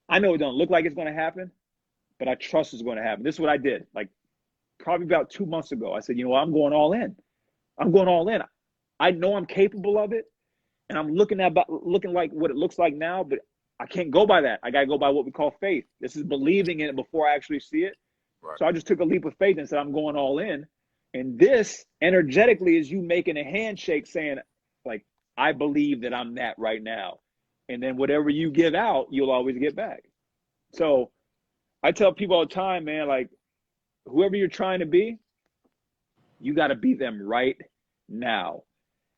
I know it don't look like it's going to happen, but I trust it's going to happen. This is what I did. Like probably about 2 months ago, I said, you know what? I'm going all in. I'm going all in. I know I'm capable of it, and I'm looking like what it looks like now, but I can't go by that. I got to go by what we call faith. This is believing in it before I actually see it. Right. So I just took a leap of faith and said, I'm going all in. And this energetically is you making a handshake saying, like, I believe that I'm that right now. And then whatever you give out, you'll always get back. So I tell people all the time, man, like, whoever you're trying to be, you got to be them right now.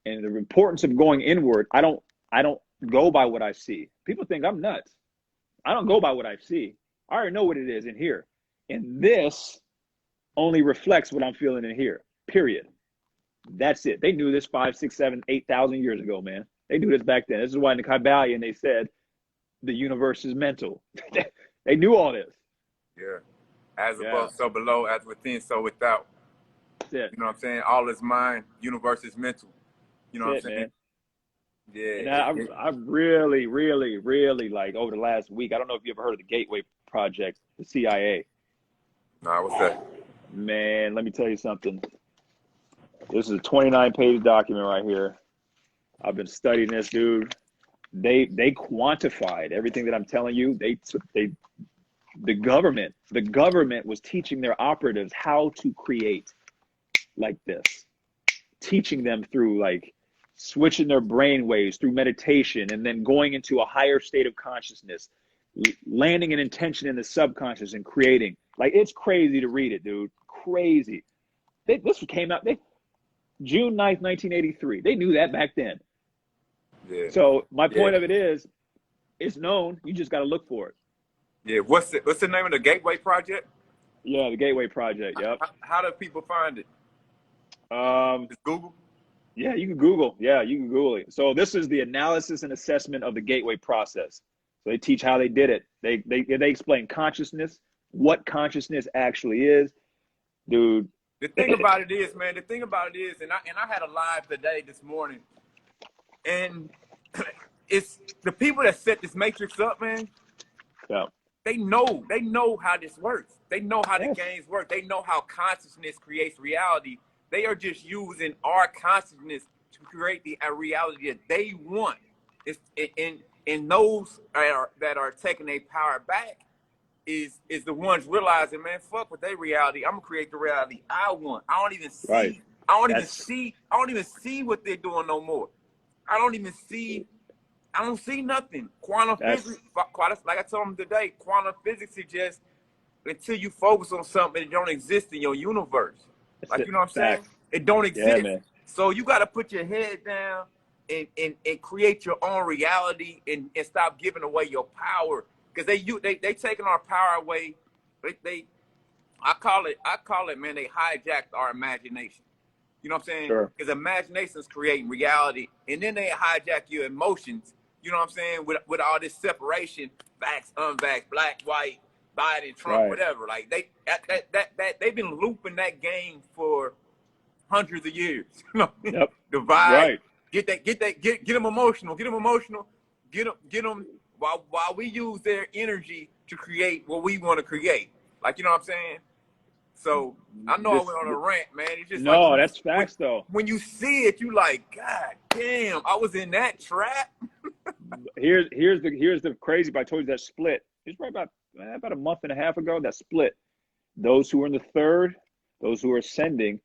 And the importance of going inward, I don't go by what I see. People think I'm nuts. I don't go by what I see. I already know what it is in here. And this only reflects what I'm feeling in here, period. That's it. They knew this 5, 6, 7, 8,000 years ago, man. They knew this back then. This is why in the Kabbalion they said the universe is mental. They knew all this. Yeah. As above, so below, as within, so without. That's it. You know what I'm saying? All is mind, universe is mental. You know That's what I'm it, saying? man. Yeah. And I really, really, really, like, over the last week, I don't know if you ever heard of the Gateway Project, the CIA. Nah, what's that? Man, let me tell you something. This is a 29-page document right here. I've been studying this, dude. They quantified everything that I'm telling you. The government was teaching their operatives how to create like this, teaching them through like switching their brain waves through meditation, and then going into a higher state of consciousness, landing an intention in the subconscious and creating. Like, it's crazy to read it, dude. Crazy. This came out June 9th, 1983. They knew that back then. Yeah. So my point of it is, it's known. You just got to look for it. Yeah. What's the name of the Gateway Project? Yeah, the Gateway Project. Yep. How do people find it? Just Google? Yeah, you can Google. Yeah, you can Google it. So this is the analysis and assessment of the Gateway process. So they teach how they did it. They explain consciousness, what consciousness actually is, dude. The thing about it is, man. The thing about it is, and I had a live today this morning, and it's the people that set this matrix up, man. Yeah. They know how this works. They know how the games work. They know how consciousness creates reality. They are just using our consciousness to create the reality that they want. It's and those that are taking their power back is the ones realizing, man, fuck with their reality. I'm gonna create the reality I want. I don't even see. Right. I don't even see what they're doing no more. I don't see nothing. Quantum physics, like I told them today, quantum physics suggests until you focus on something, it don't exist in your universe. Like, you know what I'm saying? It don't exist. Yeah, man. So you got to put your head down and create your own reality and stop giving away your power. because they taking our power away. They I call it, man, they hijacked our imagination. You know what I'm saying? Sure. Because imagination is creating reality, and then they hijack your emotions. You know what I'm saying? With all this separation, vax, unvax, black, white, Biden, Trump, Right. whatever. Like that they've been looping that game for hundreds of years. You know, Yep. divide, Right. get them emotional, get them while we use their energy to create what we want to create. Like, you know what I'm saying? So I know I This, went on a rant, man. It's just like no, that's facts though. when you see it, you like, God damn, I was in that trap. Here's the crazy part. I told you that split. It's probably about a month and a half ago. That split. Those who are in the third, those who are ascending,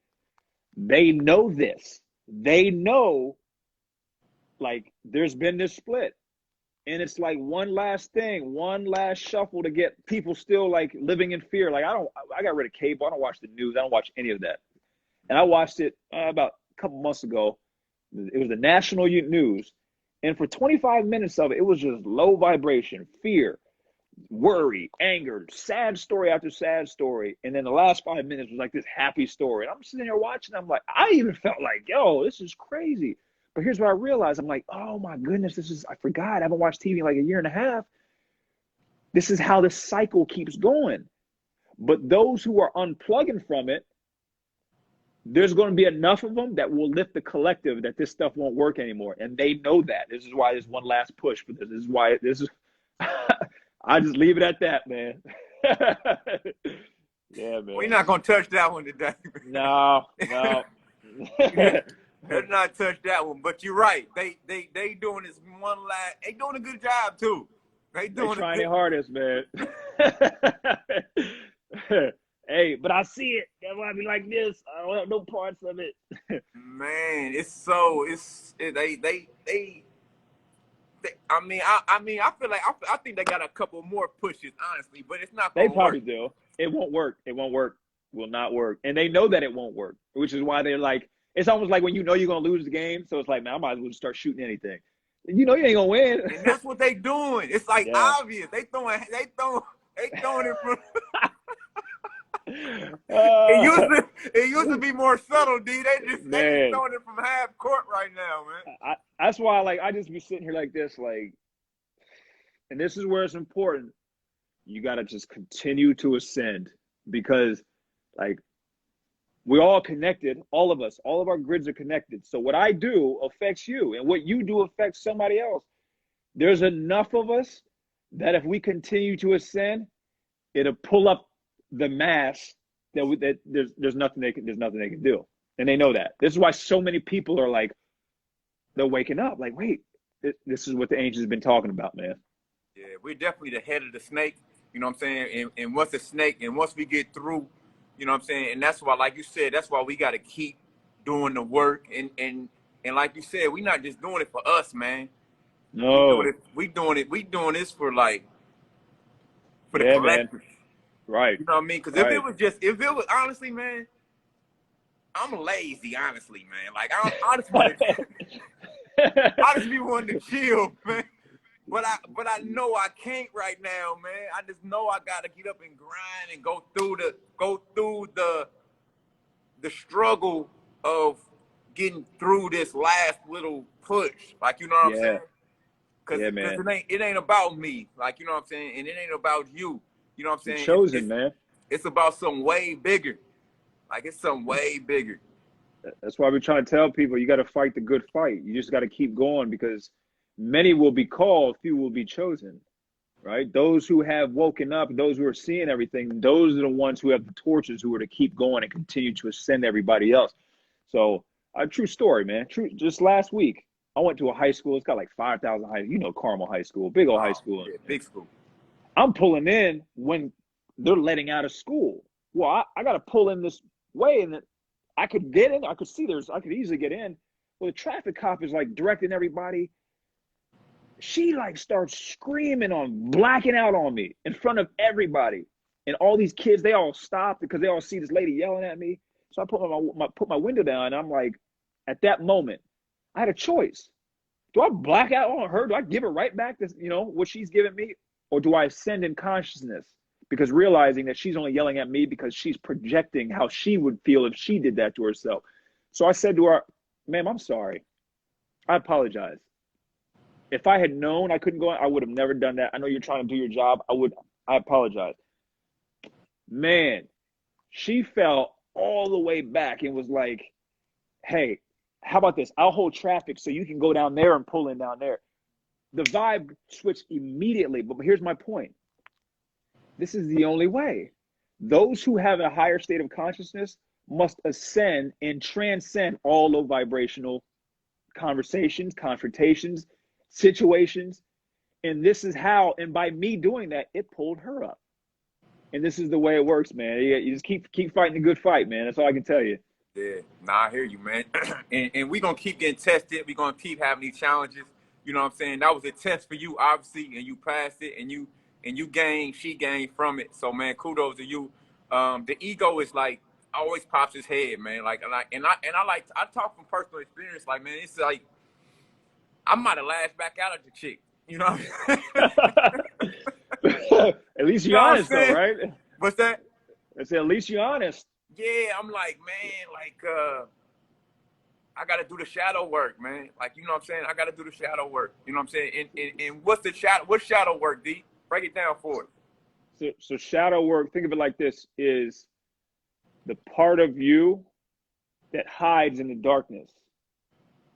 they know this. They know, like, there's been this split. And it's like one last thing, one last shuffle to get people still like living in fear. Like, I got rid of cable. I don't watch the news. I don't watch any of that. And I watched it about a couple months ago. It was the national news. And for 25 minutes of it, it was just low vibration, fear, worry, anger, sad story after sad story. And then the last 5 minutes was like this happy story. And I'm sitting there watching. I'm like, I even felt like, yo, this is crazy. But here's what I realized. I'm like, oh my goodness, I forgot. I haven't watched TV in like a year and a half. This is how the cycle keeps going. But those who are unplugging from it, there's going to be enough of them that will lift the collective that this stuff won't work anymore. And they know that. This is why there's one last push for this. This is why this is, I just leave it at that, man. Yeah, man. We're not going to touch that one today. No. Let's not touch that one. But you're right. They doing this one last. They doing a good job too. They trying their hardest, man. Hey, but I see it. That's why I be like this. I don't have no parts of it. Man, they. I feel like I think they got a couple more pushes, honestly, but it's not. They probably do. It won't work. It won't work. Will not work. And they know that it won't work, which is why they're like. It's almost like when you know you're gonna lose the game, so it's like, man, I might as well start shooting anything. You know you ain't gonna win. And that's what they doing. It's like obvious. They throwing it from. It used to be more subtle, D. They just throwing it from half court right now, man. That's why, like, I just be sitting here like this, like, and this is where it's important. You got to just continue to ascend because, like, we're all connected, all of us, all of our grids are connected. So what I do affects you, and what you do affects somebody else. There's enough of us that if we continue to ascend, it'll pull up the mass that there's nothing they can do, and they know that. This is why so many people are like, they're waking up, like, wait, this is what the angels have been talking about, man. Yeah, we're definitely the head of the snake. You know what I'm saying? And once the snake, and once we get through. You know what I'm saying? And that's why, like you said, that's why we got to keep doing the work. And like you said, we not just doing it for us, man. No. We doing this for, like, for the collective. Man. Right. You know what I mean? Because if it was, honestly, man, I'm lazy, honestly, man. Like, I just want to, I just be wanting to chill, man. But I know I can't right now, man. I just know I gotta get up and grind and go through the struggle of getting through this last little push. Like, you know what I'm saying? Cause it ain't about me. Like, you know what I'm saying? And it ain't about you. You know what I'm saying? Chosen, man. It's about something way bigger. Like, it's something way bigger. That's why we try to tell people, you got to fight the good fight. You just got to keep going because many will be called, few will be chosen, right? Those who have woken up, those who are seeing everything, those are the ones who have the torches who are to keep going and continue to ascend everybody else. So, a true story, man. Just last week, I went to a high school. It's got like 5,000 Carmel High School, big old high school. Yeah, big school. I'm pulling in when they're letting out of school. Well, I got to pull in this way, and I could get in. I could easily get in. Well, the traffic cop is like directing everybody. She like starts screaming blacking out on me in front of everybody. And all these kids, they all stopped because they all see this lady yelling at me. So I put my window down, and I'm like, at that moment, I had a choice. Do I black out on her? Do I give her right back this, what she's giving me? or do I ascend in consciousness? Because realizing that she's only yelling at me because she's projecting how she would feel if she did that to herself. So I said to her, ma'am, I'm sorry. I apologize. If I had known I couldn't go, I would have never done that. I know you're trying to do your job. I apologize. Man, she fell all the way back and was like, hey, how about this? I'll hold traffic so you can go down there and pull in down there. The vibe switched immediately. But here's my point. This is the only way. Those who have a higher state of consciousness must ascend and transcend all low vibrational conversations, confrontations, situations. And this is how, and by me doing that, it pulled her up. And this is the way it works, man. You just keep fighting a good fight, man. That's all I can tell you. Yeah, nah, I hear you, man. and we're going to keep getting tested. We're going to keep having these challenges. You know what I'm saying? That was a test for you, obviously, and you passed it, and you gained, she gained from it. So, man, kudos to you. The ego is like, always pops his head, man. Like, I talk from personal experience. Like, man, it's like, I might have lashed back out at the chick. You know what I'm saying? At least You you're know what I'm honest, though, saying? right? What's that? I said, at least you're honest. Yeah, I'm like, man, like, I got to do the shadow work, man. Like, you know what I'm saying? I got to do the shadow work. You know what I'm saying? And what's the shadow? What's shadow work, D? Break it down for us. So shadow work, think of it like this, is the part of you that hides in the darkness,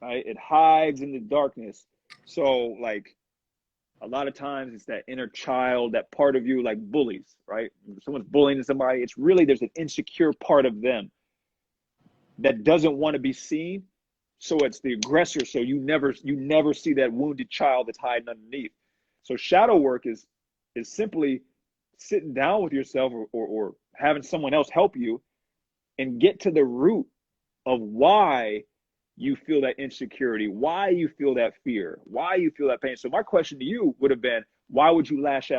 right? It hides in the darkness. So, like, a lot of times it's that inner child, that part of you, like bullies, right? When someone's bullying somebody, it's really, there's an insecure part of them that doesn't want to be seen. So it's the aggressor. So you never see that wounded child that's hiding underneath. So shadow work is simply sitting down with yourself or having someone else help you and get to the root of why you feel that insecurity, why you feel that fear, why you feel that pain. So my question to you would have been, why would you lash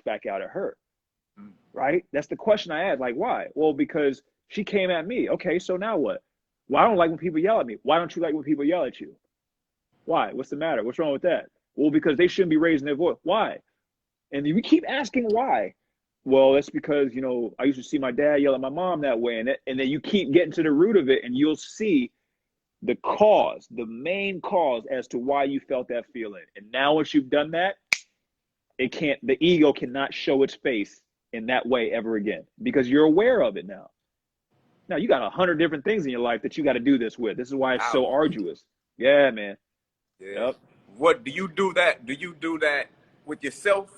back out at her? Right? That's the question I asked. Like, why? Well, because she came at me. Okay, so now what? Well, I don't like when people yell at me. Why don't you like when people yell at you? Why? What's the matter? What's wrong with that? Well, because they shouldn't be raising their voice. Why? And we keep asking why. Well, that's because, you know, I used to see my dad yell at my mom that way. And then you keep getting to the root of it and you'll see the cause, the main cause as to why you felt that feeling. And now once you've done that, the ego cannot show its face in that way ever again because you're aware of it now. Now you got 100 different things in your life that you got to do this with. This is why it's so arduous. Yeah, man. Yeah. Yep. What do you do that? Do you do that with yourself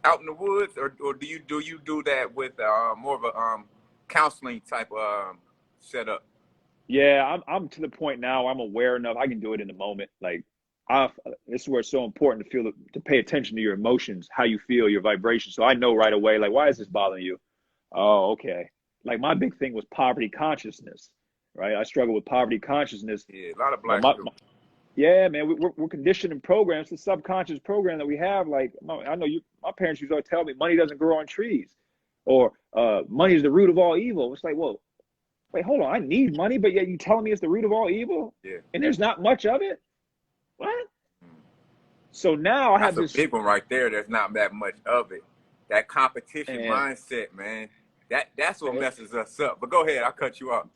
out in the woods, or do you do that with more of a counseling type setup? Yeah, I'm to the point now. I'm aware enough. I can do it in the moment. Like, this is where it's so important to pay attention to your emotions, how you feel, your vibration. So I know right away, like, why is this bothering you? Oh, okay. Like my big thing was poverty consciousness, right? I struggle with poverty consciousness. Yeah, a lot of But blacks do. yeah, man, we're conditioned in programs, the subconscious program that we have. Like, I know my parents used to always tell me, money doesn't grow on trees, or money is the root of all evil. It's like, well, wait, hold on, I need money, but yet you telling me it's the root of all evil? Yeah. And there's not much of it? What? So now I have That's this a big one right there. There's not that much of it. That competition mindset, man. That's what messes us up. But go ahead, I'll cut you off.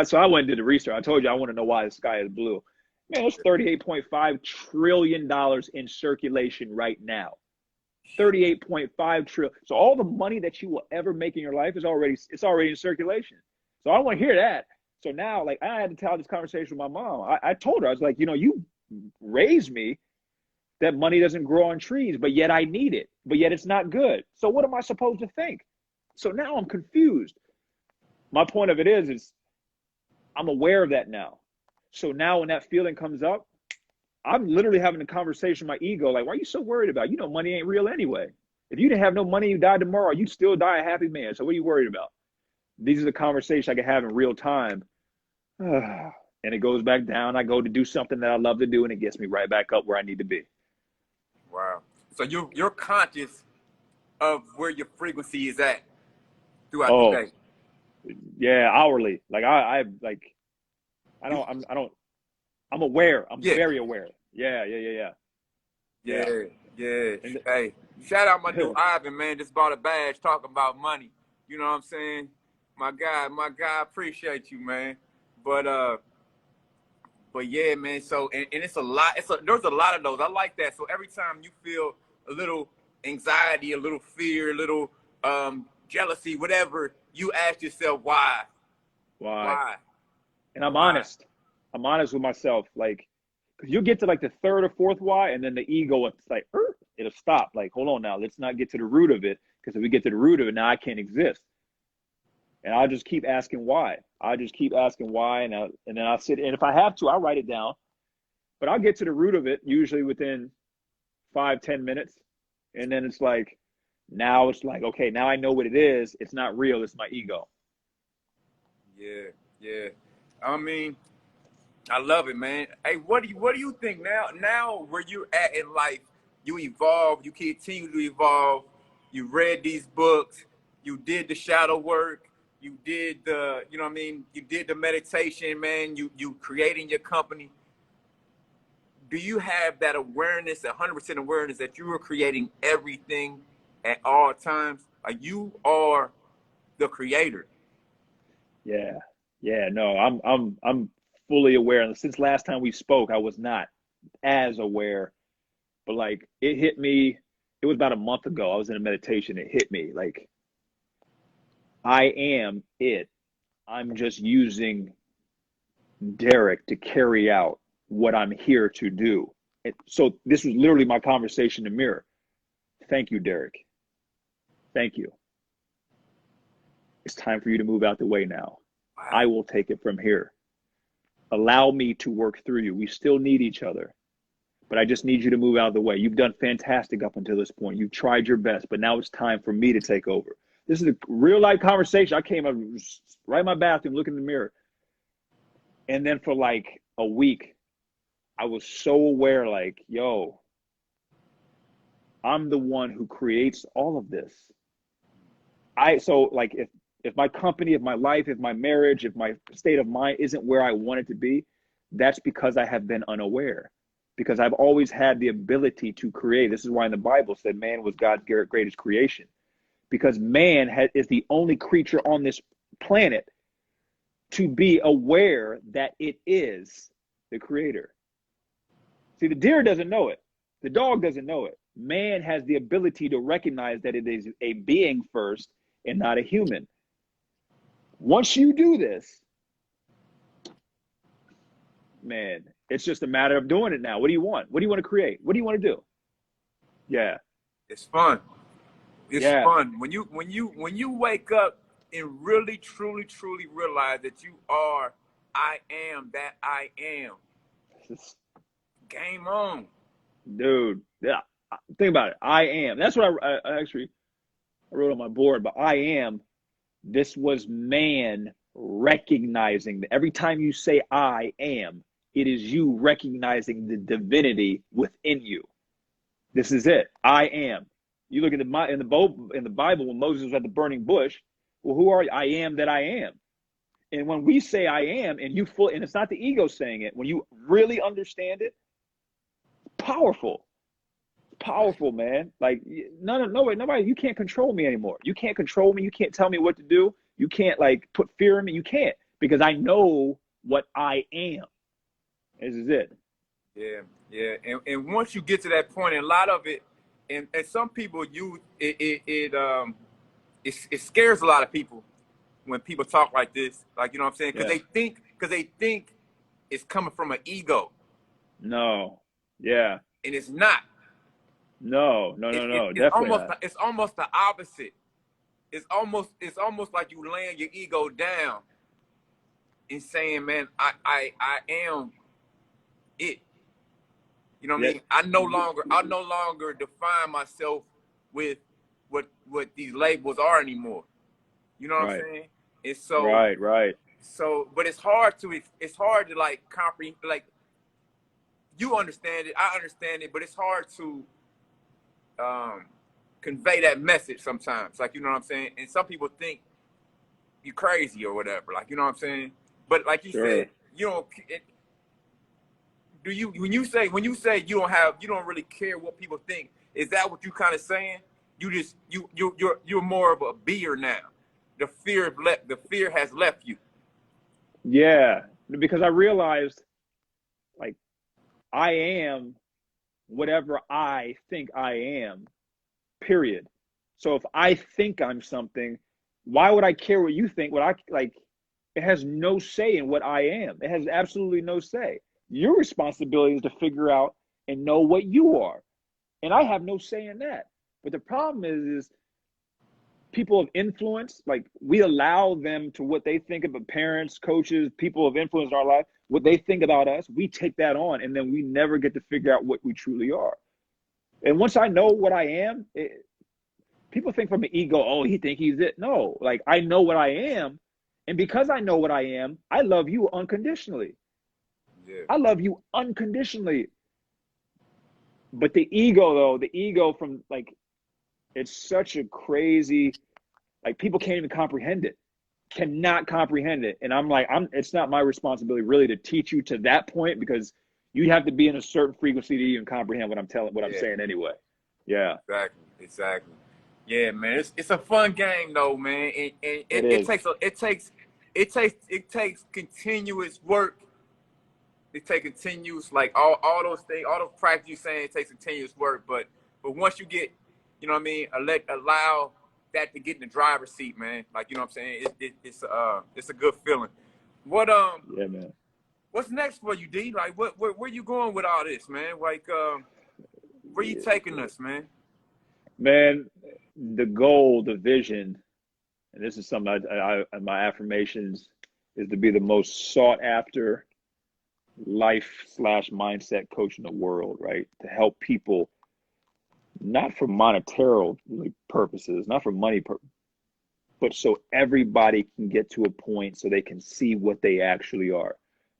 So I went and did the research. I told you I want to know why the sky is blue. Man, there's $38.5 trillion in circulation right now. 38.5 trillion. So all the money that you will ever make in your life is already in circulation. So I don't want to hear that. So now, like, I had to have this conversation with my mom. I told her, I was like, you know, you raised me that money doesn't grow on trees, but yet I need it, but yet it's not good. So what am I supposed to think? So now I'm confused. My point of it is I'm aware of that now. So now when that feeling comes up, I'm literally having a conversation with my ego, like, why are you so worried about? You know, money ain't real anyway. If you didn't have no money, you died tomorrow, you'd still die a happy man. So what are you worried about? These are the conversations I can have in real time. And it goes back down. I go to do something that I love to do, and it gets me right back up where I need to be. Wow. So you're conscious of where your frequency is at throughout the day. Yeah, hourly. Like I'm aware. I'm very aware. Yeah. Yeah. Yeah. And Hey, shout out my dude Ivan, man. Just bought a badge talking about money. You know what I'm saying? My guy, appreciate you, man. But but yeah, man. So and it's a lot. There's a lot of those. I like that. So every time you feel a little anxiety, a little fear, a little jealousy, whatever, you ask yourself why, why? why, And I'm why? honest. I'm honest with myself. Like, because you'll get to like the third or fourth why, and then the ego, it's like, it'll stop. Like, hold on now. Let's not get to the root of it. Because if we get to the root of it, now I can't exist. And I'll just keep asking why. I just keep asking why. And then I'll sit. And if I have to, I'll write it down. But I'll get to the root of it usually within 5, 10 minutes. And then it's like, now it's like, okay, now I know what it is. It's not real. It's my ego. Yeah, yeah. I mean, I love it, man. Hey, what do you think now? Now where you're at in life, you evolve, you continue to evolve. You read these books, you did the shadow work, you did the, you know what I mean, you did the meditation, man. You creating your company. Do you have that awareness, 100% awareness that you are creating everything at all times? Like you are the creator. Yeah. Yeah. No, I'm fully aware. And since last time we spoke, I was not as aware, but like it hit me. It was about a month ago. I was in a meditation. It hit me like I am it. I'm just using Derek to carry out what I'm here to do. So this was literally my conversation in the mirror. Thank you, Derek. Thank you. It's time for you to move out the way now. I Wow. will take it from here. Allow me to work through you. We still need each other, but I just need you to move out of the way. You've done fantastic up until this point. You've tried your best, but now it's time for me to take over. This is a real life conversation. I came up right in my bathroom, looking in the mirror. And then for like a week, I was so aware, like, yo, I'm the one who creates all of this. So like if my company, if my life, if my marriage, if my state of mind isn't where I want it to be, that's because I have been unaware. Because I've always had the ability to create. This is why in the Bible said man was God's greatest creation. Because man is the only creature on this planet to be aware that it is the creator. See, the deer doesn't know it. The dog doesn't know it. Man has the ability to recognize that it is a being first and not a human. Once you do this, man, it's just a matter of doing it now. What do you want? What do you want to create? What do you want to do? Yeah. It's fun. It's Yeah. fun when you wake up and really truly realize that you are I am that I am. Game on. Dude, yeah. Think about it. I am. That's what I actually I wrote on my board, but I am. This was man recognizing that every time you say I am, it is you recognizing the divinity within you. This is it. I am. You look at in the Bible when Moses was at the burning bush. Well, who are you? I am that I am. And when we say I am, and it's not the ego saying it. When you really understand it, powerful, powerful, man. Like nobody. You can't control me anymore. You can't control me. You can't tell me what to do. You can't like put fear in me. You can't because I know what I am. This is it. Yeah, yeah. And once you get to that point, and a lot of it, and some people you it scares a lot of people when people talk like this, like you know what I'm saying, Yeah. because they think it's coming from an ego, No. Yeah. and it's not. No. No. No. No. Definitely not. It's almost the opposite. It's almost like you laying your ego down and saying, man, I am it. You know what I Yeah. mean? I no longer define myself with what these labels are anymore. You know what I'm Right. saying? And Right. Right. but it's hard to like comprehend, like you understand it, I understand it, but it's hard to um convey that message sometimes. Like you know what I'm saying? And some people think you crazy or whatever. Like you know what I'm saying? But like you said, Sure. you don't. Do you when you say you don't really care what people think? Is that what you kind of saying? You just you're more of a beer now. The fear has left you. Yeah, because I realized like I am whatever I think I am, period. So if I think I'm something, why would I care what you think? What I like, it has no say in what I am. It has absolutely no say. Your responsibility is to figure out and know what you are. And I have no say in that. But the problem is people of influence, like we allow them to what they think about parents, coaches, people of influence in our life, what they think about us, we take that on and then we never get to figure out what we truly are. And once I know what I am, people think from an ego, oh, he think he's it. No, like I know what I am. And because I know what I am, I love you unconditionally. Yeah. I love you unconditionally. But the ego, though, the ego from like, it's such a crazy, like people can't even comprehend it, cannot comprehend it. And I'm like, it's not my responsibility really to teach you to that point because you have to be in a certain frequency to even comprehend what I'm Yeah. saying anyway. Yeah. Exactly. Yeah, man. It's a fun game though, man. And It it is. takes continuous work. It takes continuous like all those things, all those practice you saying it takes continuous work. But once you get, you know what I mean, allow that to get in the driver's seat, man. Like you know what I'm saying. It's a good feeling. What Yeah, man. what's next for you, D? Like where you going with all this, man? Like where you taking us, man? Man, the goal, the vision, and this is something my affirmations is to be the most sought after life slash mindset coach in the world, right? To help people, not for monetary purposes, not for money, but so everybody can get to a point so they can see what they actually are.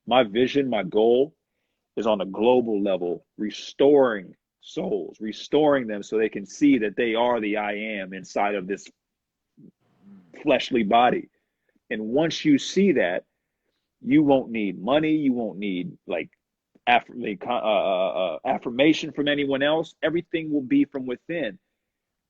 My vision, my goal is on a global level, restoring souls, restoring them so they can see that they are the I am inside of this fleshly body. And once you see that, you won't need money. You won't need like affirmation from anyone else. Everything will be from within.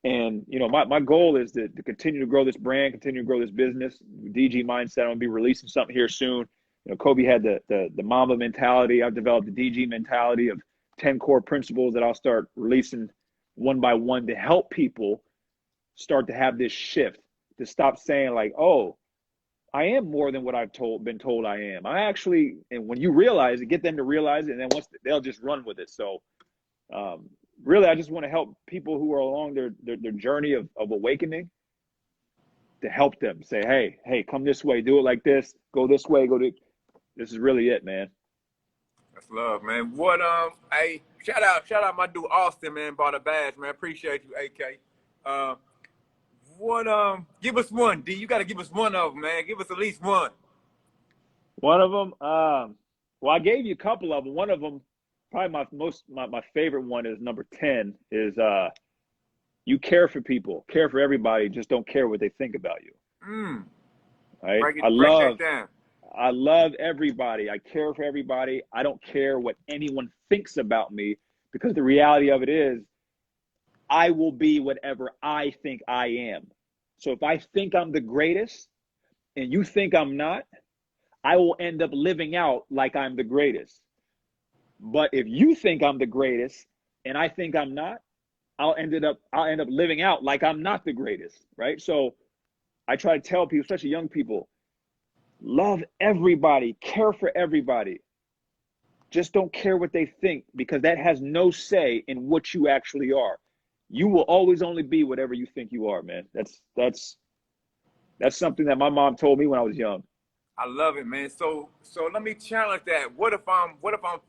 And you know, my goal is to continue to grow this brand, continue to grow this business. DG mindset. I'm gonna be releasing something here soon. You know, Kobe had the Mamba mentality. I've developed the DG mentality of 10 core principles that I'll start releasing one by one to help people start to have this shift, to stop saying like, oh, I am more than what I've been told I am. I actually, and when you realize it, get them to realize it, and then once they'll just run with it. So really, I just want to help people who are along their journey of awakening, to help them say, hey, come this way, do it like this, go this way, this is really it, man. That's love, man. What hey, shout out my dude Austin, man, bought a badge, man. Appreciate you, AK. What give us one, D. You gotta give us one of them, man. Give us at least one. One of them, well, I gave you a couple of them. One of them, probably my favorite one is number 10 is you care for people, care for everybody, just don't care what they think about you. Right? Break that down. I love everybody. I care for everybody. I don't care what anyone thinks about me, because the reality of it is I will be whatever I think I am. So if I think I'm the greatest and you think I'm not, I will end up living out like I'm the greatest. But if you think I'm the greatest and I think I'm not, I'll end up living out like I'm not the greatest, right? So I try to tell people, especially young people, love everybody, care for everybody. Just don't care what they think, because that has no say in what you actually are. You will always only be whatever you think you are, man. That's something that my mom told me when I was young. I love it, man. So let me challenge that. What if I'm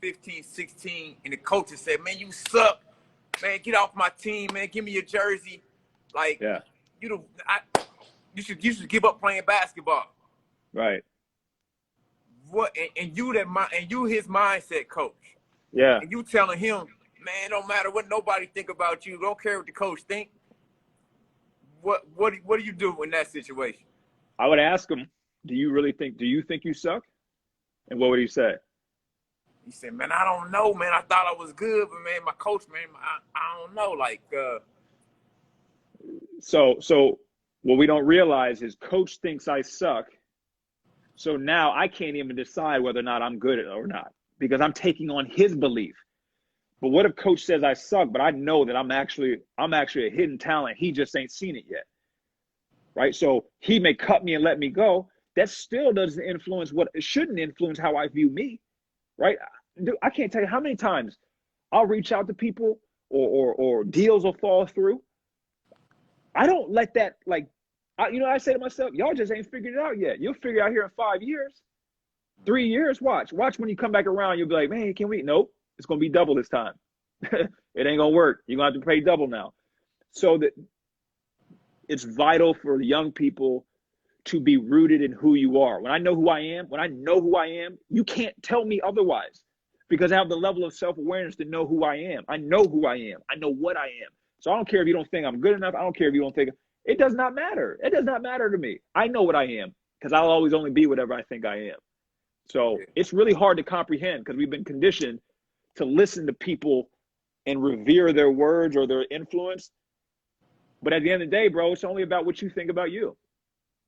15, 16 and the coaches said, man, you suck. Man, get off my team, man. Give me your jersey. Like, Yeah. You should give up playing basketball. Right. What and you his mindset coach. Yeah. And you telling him, man, don't matter what nobody think about you. Don't care what the coach think. What do you do in that situation? I would ask him, do you think you suck? And what would he say? He said, man, I don't know, man. I thought I was good, but man, my coach, man, I don't know. Like, So what we don't realize is coach thinks I suck. So now I can't even decide whether or not I'm good or not because I'm taking on his belief. But what if coach says I suck, but I know that I'm actually a hidden talent. He just ain't seen it yet. Right? So he may cut me and let me go. That still doesn't influence what it shouldn't influence how I view me. Right? I can't tell you how many times I'll reach out to people or deals will fall through. I don't let that I say to myself, y'all just ain't figured it out yet. You'll figure it out here in 5 years, 3 years. Watch when you come back around, you'll be like, man, can we? Nope, it's gonna be double this time. It ain't gonna work. You're gonna have to pay double now. So that it's vital for young people to be rooted in who you are. When I know who I am, you can't tell me otherwise because I have the level of self-awareness to know who I am. I know who I am. I know what I am. So I don't care if you don't think I'm good enough. I don't care if you don't think it does not matter. It does not matter to me. I know what I am because I'll always only be whatever I think I am. So it's really hard to comprehend because we've been conditioned to listen to people and revere their words or their influence. But at the end of the day, bro, it's only about what you think about you.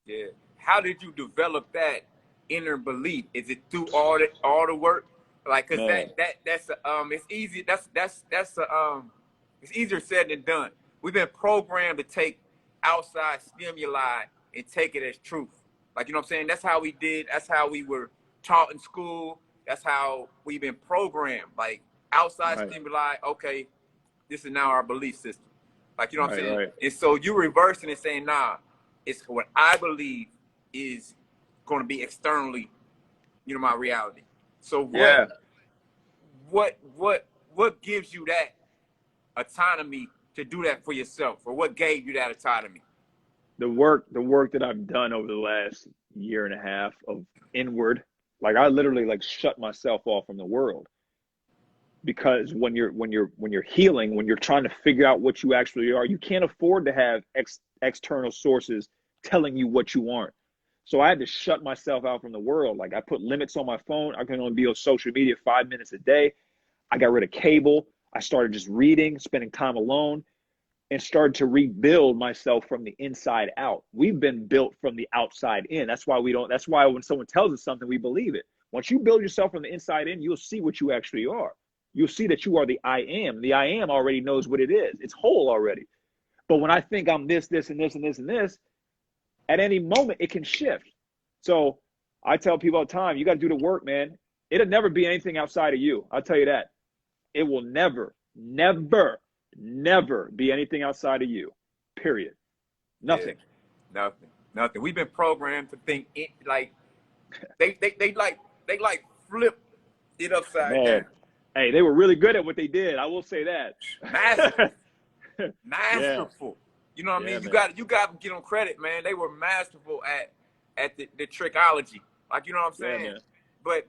yeah. How did you develop that inner belief? Is it through all the work? Like, cause Man, that's it's easy. It's easier said than done. We've been programmed to take outside stimuli and take it as truth. Like, you know what I'm saying? That's how we did. That's how we were taught in school. That's how we've been programmed. Like outside right, stimuli. Okay, this is now our belief system. Like, you know what I'm right, saying? right. And so you reversing and saying, nah, it's what I believe is going to be externally, my reality. So Yeah. what gives you that autonomy to do that for yourself, or what gave you that autonomy? The work that I've done over the last year and a half of inward, like I literally like shut myself off from the world because when you're healing, when you're trying to figure out what you actually are, you can't afford to have external sources telling you what you aren't. So I had to shut myself out from the world. Like I put limits on my phone. I can only be on social media 5 minutes a day. I got rid of cable. I started just reading, spending time alone, and started to rebuild myself from the inside out. We've been built from the outside in. That's why when someone tells us something, we believe it. Once you build yourself from the inside in, you'll see what you actually are. You'll see that you are the I am. The I am already knows what it is. It's whole already. But when I think I'm this, this, and this, and this, and this, at any moment it can shift. So I tell people all the time, you got to do the work, man. It'll never be anything outside of you. I'll tell you that. It will never, never, never be anything outside of you. Period. Yeah, Nothing. nothing. We've been programmed to think like they flip it upside down. Man, hey, they were really good at what they did. I will say that. Masterful, Yeah. masterful. You know what I Yeah, mean? man. You got to give them credit, man. They were masterful at the trickology. Like, you know what I'm Yeah, saying? man. But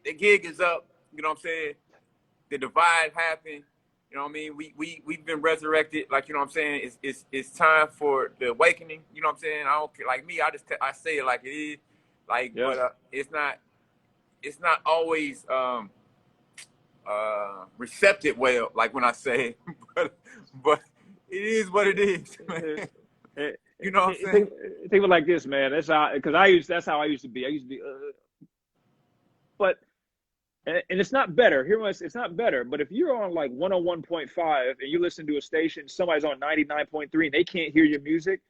the gig is up. You know what I'm saying? The divide happened. You know what I mean? We've been resurrected. Like, you know what I'm saying? It's time for the awakening. You know what I'm saying? I don't care. Like me, I say it like it is. Like, Yeah. but it's not always receptive well. Like when I say it, but it is what it is, man. You know what I'm saying? Think of it like this, man. That's how I used to be. I used to be, but and it's not better. It's not better. But if you're on like 101.5 and you listen to a station, somebody's on 99.3 and they can't hear your music,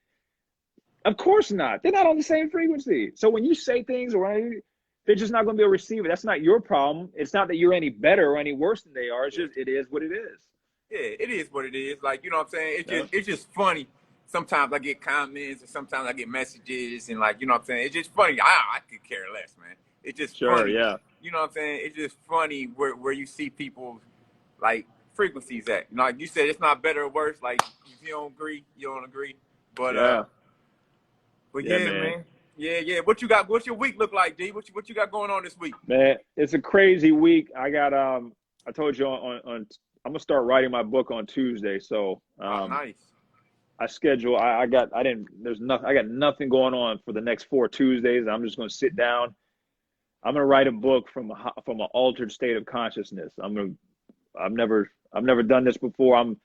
of course not. They're not on the same frequency. So when you say things they're just not going to be able to receive it. That's not your problem. It's not that you're any better or any worse than they are. It's Yeah. just, it is what it is. Yeah, it is what it is. Like, you know what I'm saying? Yeah. It's just funny. Sometimes I get comments, or sometimes I get messages, and like, you know what I'm saying? It's just funny. I could care less, man. It's just Sure. funny. Yeah. You know what I'm saying? It's just funny where you see people like frequencies at. You know, like you said, it's not better or worse. Like, if you don't agree, you don't agree. But Yeah. Yeah, yeah, man. man. Yeah. What you got? What's your week look like, D? What you got going on this week? Man, it's a crazy week. I told you on I'm gonna start writing my book on Tuesday. So Oh, nice. I got nothing going on for the next 4 Tuesdays. I'm just gonna sit down I'm gonna write a book from an altered state of consciousness. I've never done this before.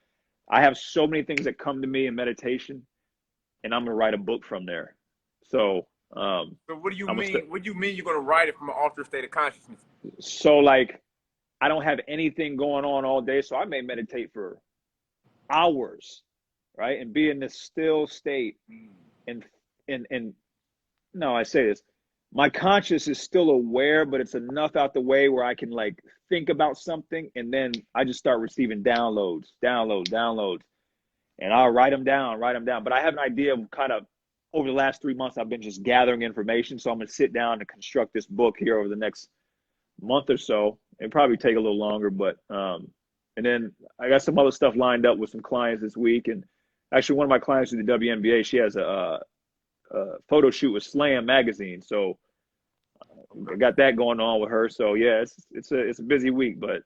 I have so many things that come to me in meditation, and I'm gonna write a book from there. So So what do you I'm gonna mean? What do you mean you're gonna write it from an altered state of consciousness? so like I don't have anything going on all day, so I may meditate for hours, right, and be in this still state. And and no, I say this. My conscious is still aware, but it's enough out the way where I can like think about something, and then I just start receiving downloads, and I'll write them down. But I have an idea of kind of over the last 3 months, I've been just gathering information. So I'm going to sit down and construct this book here over the next month or so. It'll probably take a little longer, but and then I got some other stuff lined up with some clients this week. And actually, one of my clients in the WNBA, she has a photo shoot with Slam magazine. So I got that going on with her. So yeah, it's a busy week, but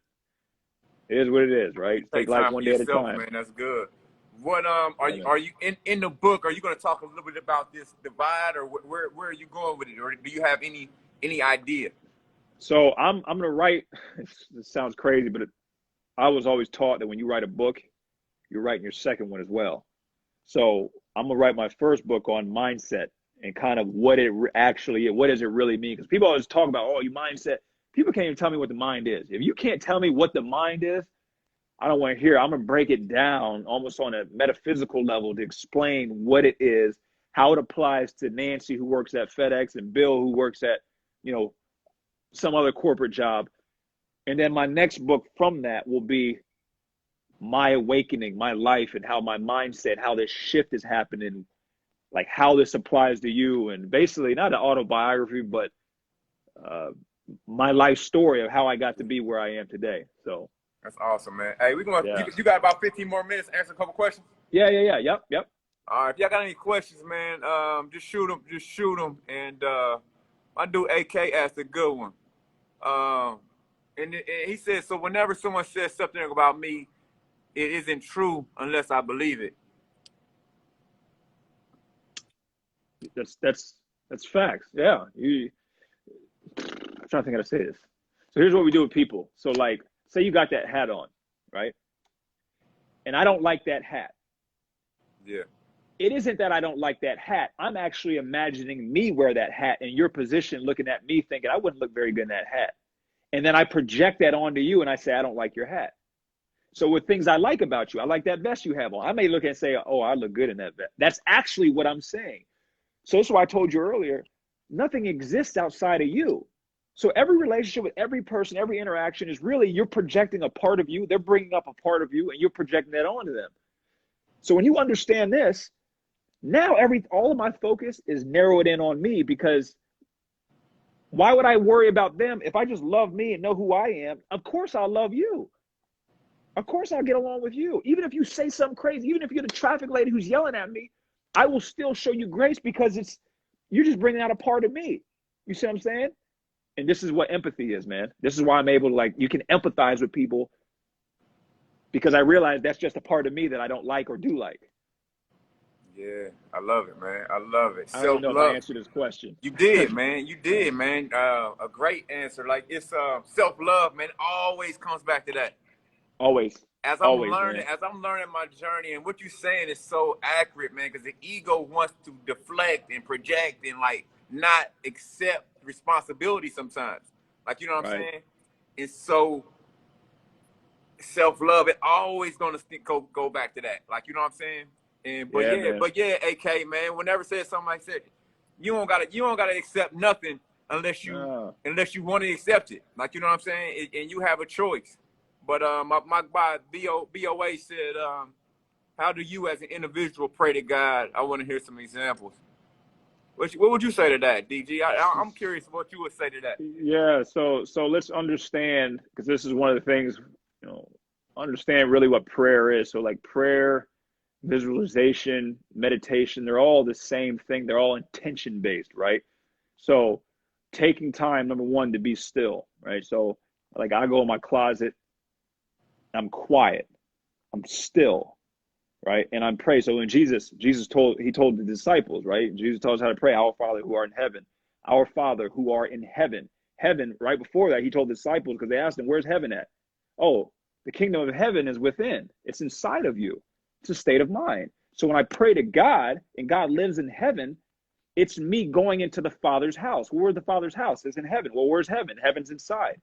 it is what it is, right? Take Take life time for one day at a yourself, time. man. That's good. What Yeah, man. are you in the book? Are you going to talk a little bit about this divide, or where are you going with it, or do you have any idea? So I'm gonna write. It sounds crazy, but I was always taught that when you write a book, you're writing your second one as well. So I'm gonna write my first book on mindset and kind of what it actually is. What does it really mean? Because people always talk about, oh, your mindset. People can't even tell me what the mind is. If you can't tell me what the mind is, I don't want to hear. I'm gonna break it down almost on a metaphysical level to explain what it is, how it applies to Nancy who works at FedEx and Bill who works at, you know, some other corporate job. And then my next book from that will be my awakening, my life, and how my mindset, how this shift is happening, like how this applies to you. And basically, not an autobiography, but uh, my life story of how I got to be where I am today. So, That's awesome, man. Hey, we're gonna yeah. you got about 15 more minutes to answer a couple questions. Yeah. Yep. All right, if y'all got any questions, man, just shoot them. Just shoot them. And my dude AK asked a good one. And he said, so whenever someone says something about me, it isn't true unless I believe it. That's facts. Yeah. I'm trying to think how to say this. So here's what we do with people. So like, say you got that hat on, right? And I don't like that hat. Yeah. It isn't that I don't like that hat. I'm actually imagining me wear that hat in your position, looking at me thinking I wouldn't look very good in that hat. And then I project that onto you and I say, I don't like your hat. So with things I like about you, I like that vest you have on. I may look and say, oh, I look good in that vest. That's actually what I'm saying. So that's why I told you earlier, nothing exists outside of you. So every relationship with every person, every interaction is really, you're projecting a part of you. They're bringing up a part of you and you're projecting that onto them. So when you understand this, now all of my focus is narrowed in on me, because why would I worry about them if I just love me and know who I am? Of course I'll love you. Of course I'll get along with you. Even if you say something crazy, even if you're the traffic lady who's yelling at me, I will still show you grace because you're just bringing out a part of me. You see what I'm saying? And this is what empathy is, man. This is why I'm able to, like, you can empathize with people because I realize that's just a part of me that I don't like or do like. Yeah, I love it, man. I love it. I don't even know if I Self-love. answered this question. You did, man. You did, man. A great answer. Like, it's self-love, man. It always comes back to that. Always, As I'm always, learning, man. as I'm learning my journey, and what you're saying is so accurate, man. Because the ego wants to deflect and project and like not accept responsibility sometimes. Like, you know what I'm Right. saying? And so self-love, it always gonna go back to that. Like, you know what I'm saying? And Yeah, man. but yeah, AK, man, whenever said something like that, you don't gotta accept nothing unless you No. want to accept it. Like, you know what I'm saying? And you have a choice. But my BOA said, how do you as an individual pray to God? I want to hear some examples. What would you say to that, DG? I'm curious what you would say to that. Yeah, so let's understand, because this is one of the things, understand really what prayer is. So like prayer, visualization, meditation, they're all the same thing. They're all intention based, right? So taking time, number one, to be still, right? So like I go in my closet, I'm quiet, I'm still, right? And I'm praying. So when Jesus told the disciples, right? Jesus told us how to pray, our Father who are in heaven, our Father who are in heaven, heaven. Right before that, he told the disciples, because they asked him, where's heaven at? Oh, the kingdom of heaven is within. It's inside of you. It's a state of mind. So when I pray to God and God lives in heaven, it's me going into the Father's house. Well, where's the Father's house? It's in heaven. Well, where's heaven? Heaven's inside.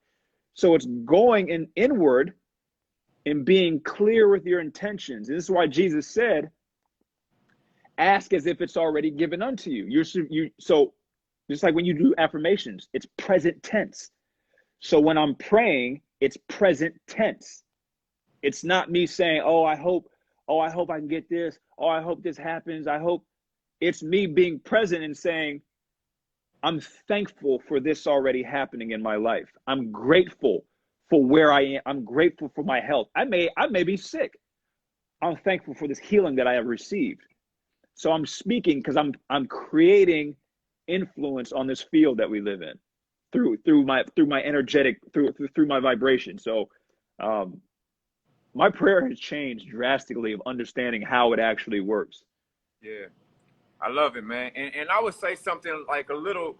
So it's going inward and being clear with your intentions. And this is why Jesus said, ask as if it's already given unto you. So just like when you do affirmations, it's present tense. So when I'm praying, it's present tense. It's not me saying, oh, I hope I can get this. Oh, I hope this happens. I hope. It's me being present and saying, I'm thankful for this already happening in my life. I'm grateful for where I am. I'm grateful for my health. I may be sick. I'm thankful for this healing that I have received. So I'm speaking because I'm creating influence on this field that we live in through my energetic, through my vibration. So my prayer has changed drastically of understanding how it actually works. Yeah. I love it, man. And I would say something like a little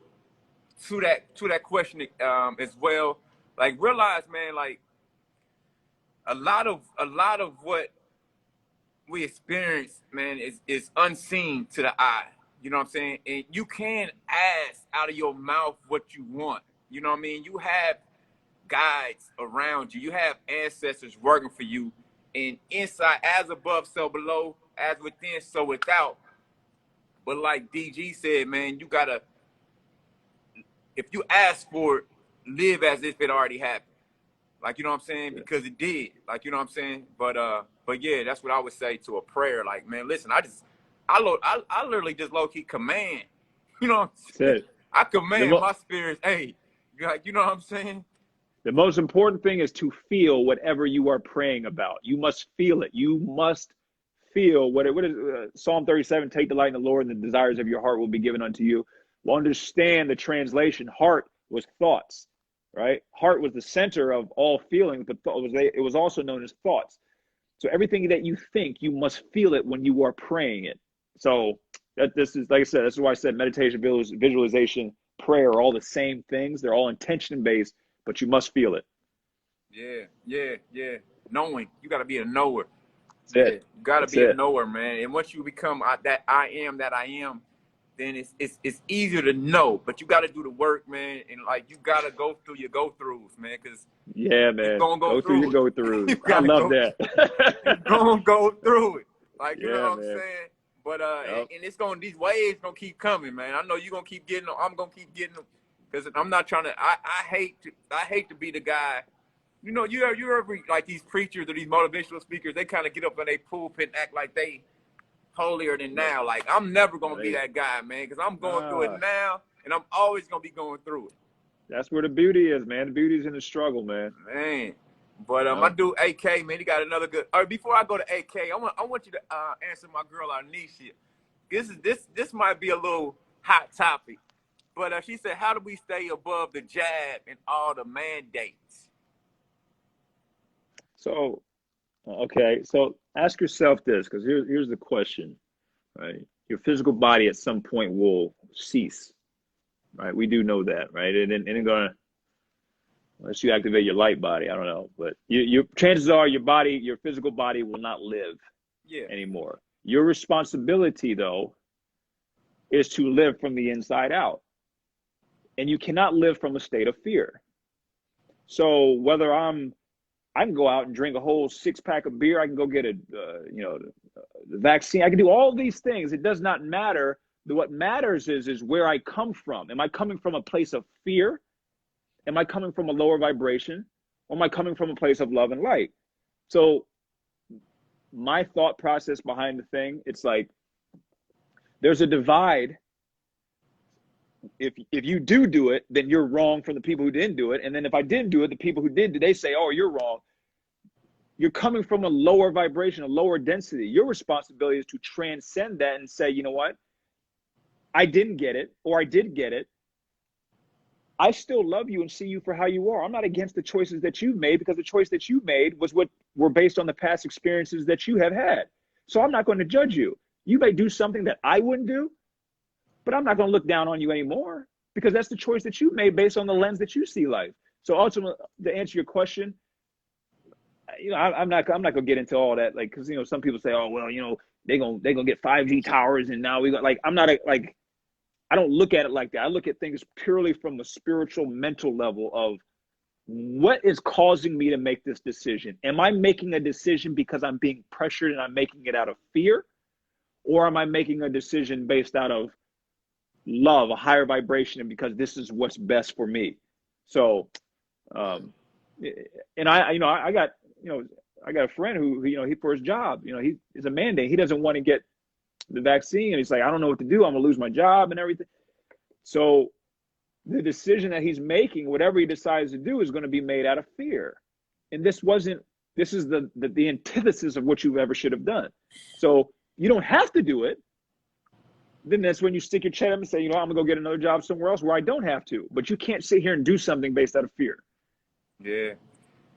to that question as well. Like realize, man, like a lot of what we experience, man, is unseen to the eye. You know what I'm saying? And you can ask out of your mouth what you want. You know what I mean? You have guides around you. You have ancestors working for you. And inside, as above, so below, as within, so without. But like DG said, man, you gotta, if you ask for it, live as if it already happened. Like, you know what I'm saying? Because it did. Like, you know what I'm saying? But yeah, that's what I would say to a prayer. Like, man, listen, I literally just low key command. You know what I'm saying? That's it. I command my spirits, hey, like, you know what I'm saying? The most important thing is to feel whatever you are praying about. You must feel it. You must feel what is Psalm 37, take delight in the Lord and the desires of your heart will be given unto you. Well, understand the translation. Heart was thoughts, right? Heart was the center of all feelings, but it was also known as thoughts. So everything that you think, you must feel it when you are praying it. So this is, like I said, this is why I said meditation, visualization, prayer are all the same things. They're all intention based, but you must feel it. Yeah. Knowing. You got to be a knower. That's Yeah, it. you got to That's be a it. knower, man. And once you become that I am, then it's easier to know. But you got to do the work, man. And like you got to go through your go-throughs, man, because Yeah, you're man. going to go Go through your through it. go-throughs. You I got to love go. that. You're going to go through it. Like, you know Yeah, what I'm man. saying? But Yep. and it's these waves going to keep coming, man. I know you're going to keep getting them. I'm going to keep getting them because I'm not trying to, I hate to be the guy. You know, you ever like these preachers or these motivational speakers, they kind of get up in their pulpit and act like they holier than Right. now. Like, I'm never going to be Right. that guy, man, because I'm going through it Ah, now, and I'm always going to be going through it. that's where the beauty is, man. The beauty is in the struggle, man. Man. But my Yep. dude AK, man, he got another good. Or before I go to AK, I want you to answer my girl Arnisha. This might be a little hot topic, but she said, "How do we stay above the jab and all the mandates?" So, okay. So ask yourself this, because here's the question, right? Your physical body at some point will cease, right? We do know that, right? It ain't gonna, unless you activate your light body, I don't know. But you chances are your physical body will not live Yeah, anymore. Your responsibility, though, is to live from the inside out. And you cannot live from a state of fear. So whether I can go out and drink a whole 6-pack of beer, I can go get the vaccine, I can do all these things. It does not matter. What matters is where I come from. Am I coming from a place of fear? Am I coming from a lower vibration? Or am I coming from a place of love and light? So my thought process behind the thing, it's like there's a divide. If you do it, then you're wrong from the people who didn't do it. And then if I didn't do it, the people who did, they say, oh, you're wrong. You're coming from a lower vibration, a lower density. Your responsibility is to transcend that and say, you know what? I didn't get it, or I did get it. I still love you and see you for how you are. I'm not against the choices that you've made, because the choice that you made was what were based on the past experiences that you have had. So I'm not going to judge you. You may do something that I wouldn't do, but I'm not going to look down on you anymore. because that's the choice that you made based on the lens that you see life. So ultimately, to answer your question, I'm not gonna get into all that, like, because some people say, oh well, they gonna get 5G towers, and now we got, like, I'm not like, I don't look at it like that. I look at things purely from the spiritual, mental level of what is causing me to make this decision. Am I making a decision because I'm being pressured and I'm making it out of fear, or am I making a decision based out of love, a higher vibration, and because this is what's best for me? So, and I got a friend who, he, for his job, he is a mandate. He doesn't want to get the vaccine, and he's like, I don't know what to do. I'm gonna lose my job and everything. So the decision that he's making, whatever he decides to do, is going to be made out of fear. And this is the antithesis of what you ever should have done. So you don't have to do it. Then that's when you stick your chin up and say, I'm gonna go get another job somewhere else where I don't have to. But you can't sit here and do something based out of fear. Yeah.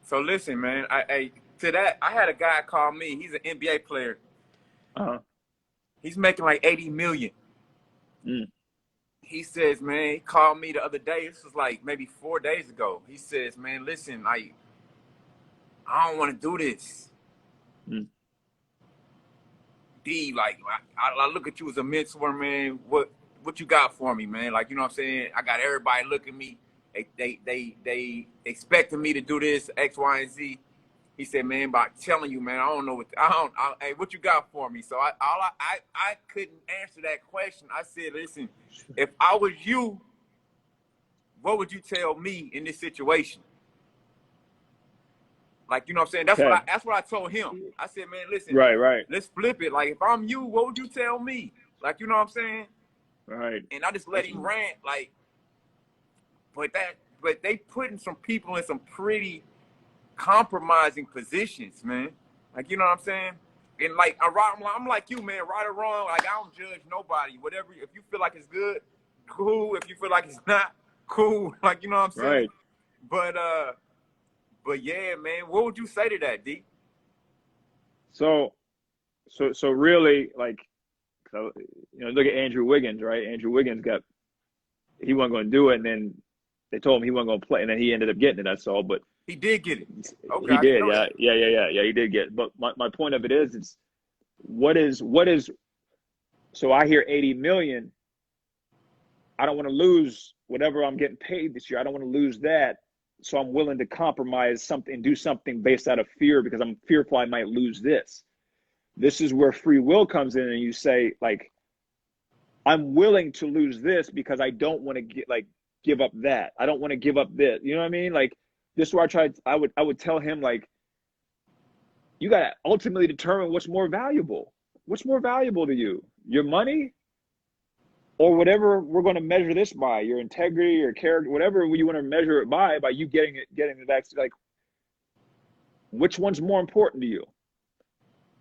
So listen, man, I had a guy call me. He's an NBA player. Uh-huh. He's making like 80 million. Mm. He says, man, he called me the other day. This was like maybe 4 days ago. He says, man, listen, I don't want to do this. Mm. D, like, I look at you as a mentor, man. What you got for me, man? Like, you know what I'm saying? I got everybody looking at me. They expecting me to do this, X, Y, and Z. He said, man, by telling you, man, I don't know hey, what you got for me? So I couldn't answer that question. I said, listen, if I was you, what would you tell me in this situation? Like, you know what I'm saying? That's what I told him. I said, man, listen, right. Let's flip it. Like, if I'm you, what would you tell me? Like, you know what I'm saying? Right. And I just let him rant, like, but they putting some people in some pretty compromising positions, man. Like, you know what I'm saying? And like, I'm like you, man, right or wrong, like, I don't judge nobody. Whatever, if you feel like it's good, cool. If you feel like it's not, cool. Like, you know what I'm saying? Right. But yeah, man, what would you say to that, D? So really, like, look at Andrew Wiggins, right? Andrew Wiggins he wasn't going to do it, and then they told him he wasn't going to play, and then he ended up getting it. That's all. But he did get it. Okay, he did. Yeah. He did get it. But my point of it is, it's what is. So I hear 80 million. I don't want to lose whatever I'm getting paid this year. I don't want to lose that. So I'm willing to compromise something, do something based out of fear, because I'm fearful I might lose this. This is where free will comes in, and you say, like, I'm willing to lose this because I don't want to give up that. I don't want to give up this. You know what I mean? Like, this is where I would tell him, like, you got to ultimately determine what's more valuable. What's more valuable to you? Your money, or whatever we're going to measure this by, your integrity, your character, whatever you want to measure it by you getting the vaccine. Like, which one's more important to you?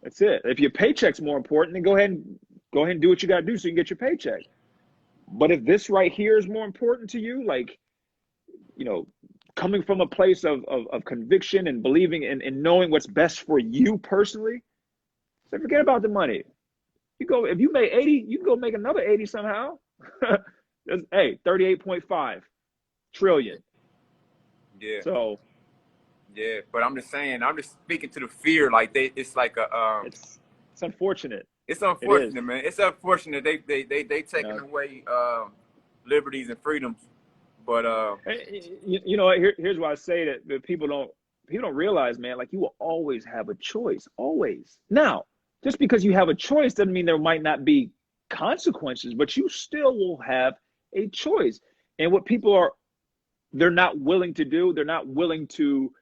That's it. If your paycheck's more important, then go ahead and do what you got to do so you can get your paycheck. But if this right here is more important to you, like, coming from a place of conviction and believing and knowing what's best for you personally, so forget about the money. If you make 80, you can go make another 80 somehow. Hey, 38.5 trillion. Yeah. So. Yeah, but I'm just saying, I'm just speaking to the fear. Like, it's like a. It's unfortunate. It's unfortunate, man. It's unfortunate they taking away liberties and freedoms. But here's why I say that people don't realize, man. Like, you will always have a choice, always. Now, just because you have a choice doesn't mean there might not be consequences, but you still will have a choice. And what people they're not willing to do, they're not willing to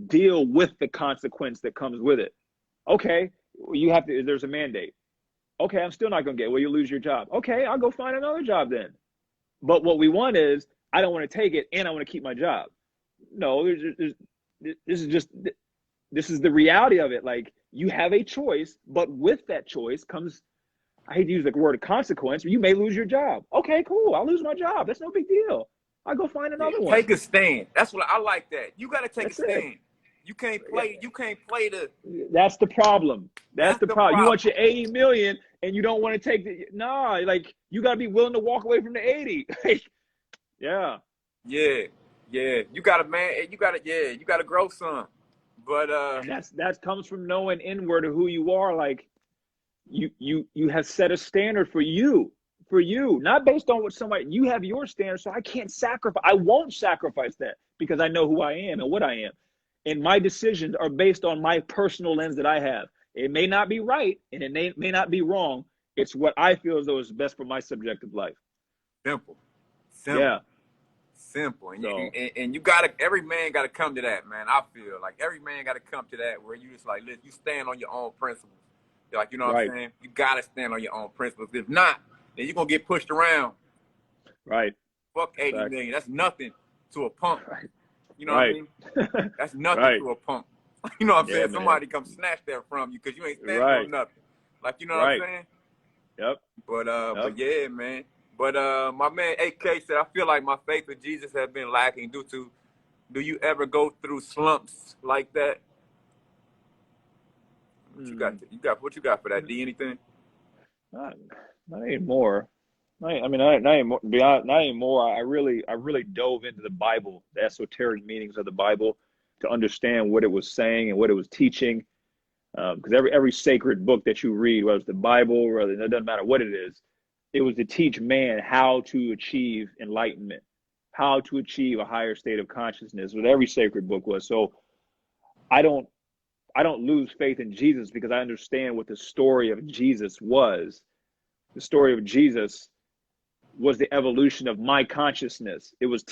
deal with the consequence that comes with it. Okay, there's a mandate. Okay, I'm still not going to get it. Well, you lose your job. Okay, I'll go find another job then. But what we want is, I don't want to take it and I want to keep my job. No, this is the reality of it. Like, you have a choice, but with that choice comes, I hate to use the word consequence, but you may lose your job. Okay, cool. I'll lose my job. That's no big deal. I'll go find another one. Take a stand. That's what I like. That you got to take a stand. You can't play. You can't play the. That's the problem. That's the problem. You want your 80 million and you don't want to take like, you got to be willing to walk away from the 80. Yeah. Yeah, yeah. You got to, man. You got to, yeah. You got to grow some. But And that comes from knowing inward of who you are. Like you have set a standard for you, not based on what somebody, you have your standard. So I won't sacrifice that because I know who I am and what I am. And my decisions are based on my personal lens that I have. It may not be right and it may not be wrong. It's what I feel as though is best for my subjective life. simple, Yeah. simple, simple. And So you got to, every man got to come to that, man. I feel like every man got to come to that where you just like, listen, you stand on your own principles. Like, you know what I'm right, saying? You got to stand on your own principles. If not, then you're going to get pushed around. right, Fuck 80 exactly. million. That's nothing to a punk. Right, You know what I right, mean? That's nothing right. to a punk. You know what I'm Yeah, saying? man. Somebody come snatch that from you because you ain't standing Right, on nothing. Like, you know what I'm right. saying? Yep, But yep. yeah, man. But my man AK said, I feel like my faith in Jesus has been lacking due to. Do you ever go through slumps like that? What you got? Mm, What you got for that? D anything? not, not anymore. Not anymore. To be honest, not anymore. I really dove into the Bible, the esoteric meanings of the Bible, to understand what it was saying and what it was teaching. Because every sacred book that you read, whether it's the Bible or it doesn't matter what it is, it was to teach man how to achieve enlightenment, how to achieve a higher state of consciousness. What every sacred book was. So I don't I don't lose faith in Jesus because I understand what the story of Jesus was. The story of Jesus was the evolution of my consciousness. It was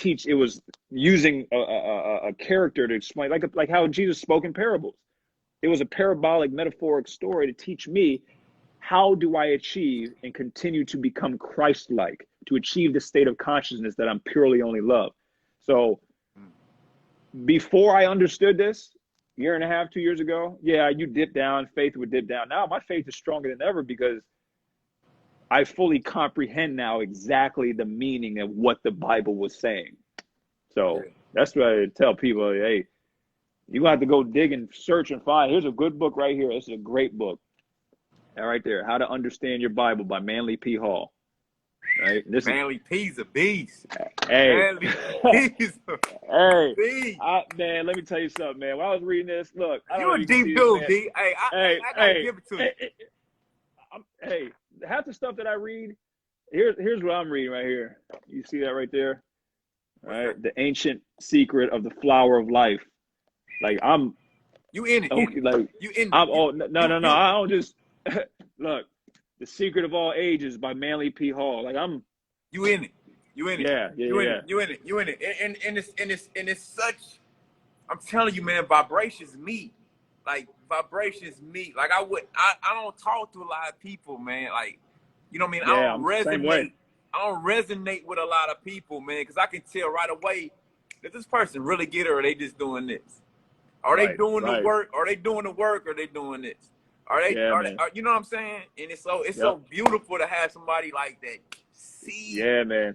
using a character to explain, like how Jesus spoke in parables. It was a parabolic, metaphoric story to teach me how do I achieve and continue to become Christ-like, to achieve the state of consciousness that I'm purely only love. So before I understood this, year and a half, 2 years ago, yeah, you dip down, faith would dip down. Now my faith is stronger than ever because I fully comprehend now exactly the meaning of what the Bible was saying. Yeah. So that's what I tell people, hey, you have to go dig and search and find. Here's a good book right here. This is a great book. All right there, How to Understand Your Bible by Manly P. Hall. Right? This is Manly P's a beast. hey. Manly P's a Hey, beast. man, let me tell you something, man. When I was reading this, look, I don't You know a if you can deep see this, dude, man. D. Hey, Hey, I gotta hey, give it to you. hey, hey, half the stuff that I read, here's what I'm reading right here. You see that right there? All What's that? right, the ancient secret of the flower of life. Like You in it, okay, like you in I'm you all no. you I don't just look. The Secret of All Ages by Manly P. Hall. Like I'm, you in it. You in it. yeah, yeah, You in it. yeah, You in it. You in it. And it's such, I'm telling you, man, vibrations meet. Like vibrations meet. Like I don't talk to a lot of people, man. Like, you know what I mean? yeah. I'm the same way. I don't resonate with a lot of people, man, because I can tell right away that this person really get it or they just doing this. Are they Right, doing the right. work? Are they doing the work? Or are they doing this? Are they? Yeah, man. You know what I'm saying? And it's Yep. so beautiful to have somebody like that. See, Yeah, man.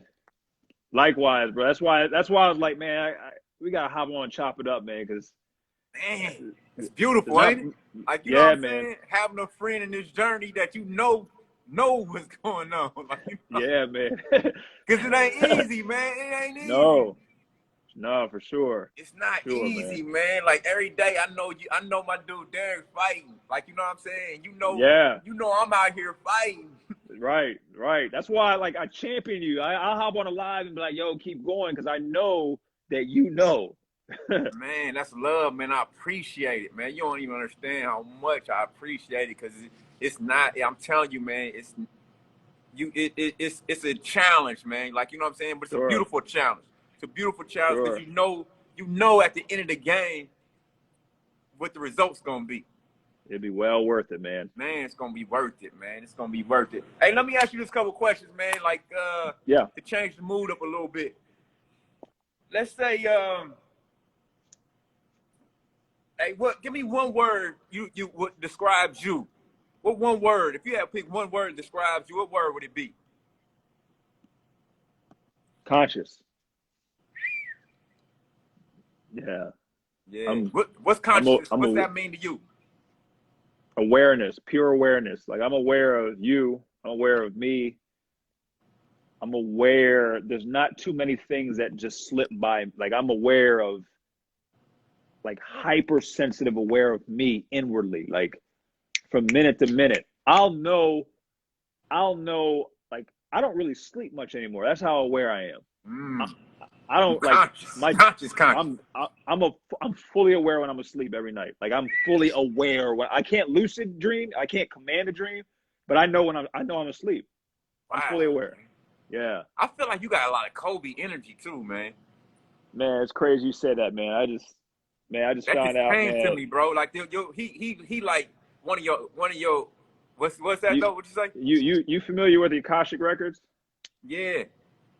Likewise, bro. That's why I was like, man, we gotta hop on and chop it up, man, because man, it's there's beautiful, not. ain't it? Like, you know what Yeah, I'm man. saying? Having a friend in this journey that you know what's going on, like, you know? Yeah, man. Cause it ain't easy, man. It ain't easy. No, no, for sure, It's not sure, man. easy, man. Like every day, I know my dude Derek fighting. Like, you know what I'm saying? Yeah, You know I'm out here fighting. right, right. That's why, like, I champion you. I'll hop on a live and be like, yo, keep going, because I know that you know. Man, that's love, man. I appreciate it, man. You don't even understand how much I appreciate it, because it's not. I'm telling you, man. It's a challenge, man. Like, you know what I'm saying. But it's a Sure, beautiful challenge. It's a beautiful challenge because sure. you know at the end of the game what the results gonna be. It'd be well worth it, man. Man, it's gonna be worth it, man. It's gonna be worth it. Hey, let me ask you this couple questions, man. Like, Yeah. to change the mood up a little bit. Let's say, hey, give me one word you would describes you. What one word? If you had to pick one word that describes you, what word would it be? Conscious. Yeah. Yeah. I'm What's I'm a, consciousness? I'm What's a that mean to you? awareness, pure awareness. Like I'm aware of you, I'm aware of me, I'm aware. There's not too many things that just slip by. Like I'm aware of, like hypersensitive, aware of me inwardly, like from minute to minute. I'll know. Like I don't really sleep much anymore. That's how aware I am. I, Mm. I You don't like conscious, my. conscious. I'm fully aware when I'm asleep every night. Like I'm fully aware when I can't lucid dream. I can't command a dream, but I know when I know I'm asleep. I'm Wow. fully aware. Yeah. I feel like you got a lot of Kobe energy too, man. Man, it's crazy you said that, man. I just That found just out, came to man. me, bro. Like he like one of your what's that You though? What you say? you familiar with the Akashic records? Yeah,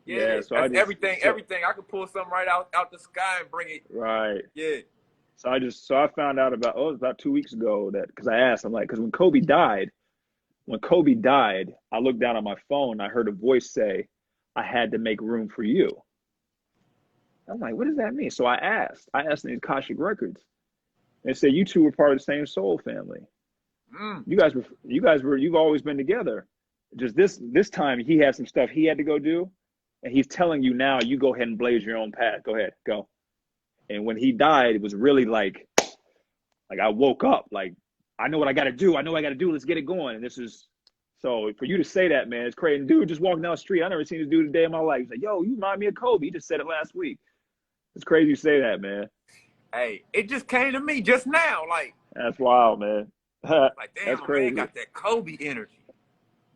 yeah. Yeah. So I That's just everything. so Everything. I could pull something right out the sky and bring it. right. Yeah. So I found out about, it was about 2 weeks ago, that because I asked, I'm like, because when Kobe died, I looked down on my phone, I heard a voice say, I had to make room for you. I'm like, what does that mean? So I asked the Akashic records, and it said you two were part of the same soul family. Mm. You've always been together. Just this time he had some stuff he had to go do, and he's telling you now, you go ahead and blaze your own path. Go ahead, go. And when he died, it was really like I woke up, like I know what I got to do. I know what I got to do. Let's get it going. And this is so for you to say that, man, it's crazy. And dude just walking down the street. I never seen this dude a day in my life. He's like, yo, you remind me of Kobe. He just said it last week. It's crazy you say that, man. Hey, it just came to me just now. That's wild, man. Like That's damn, my man crazy, got that Kobe energy.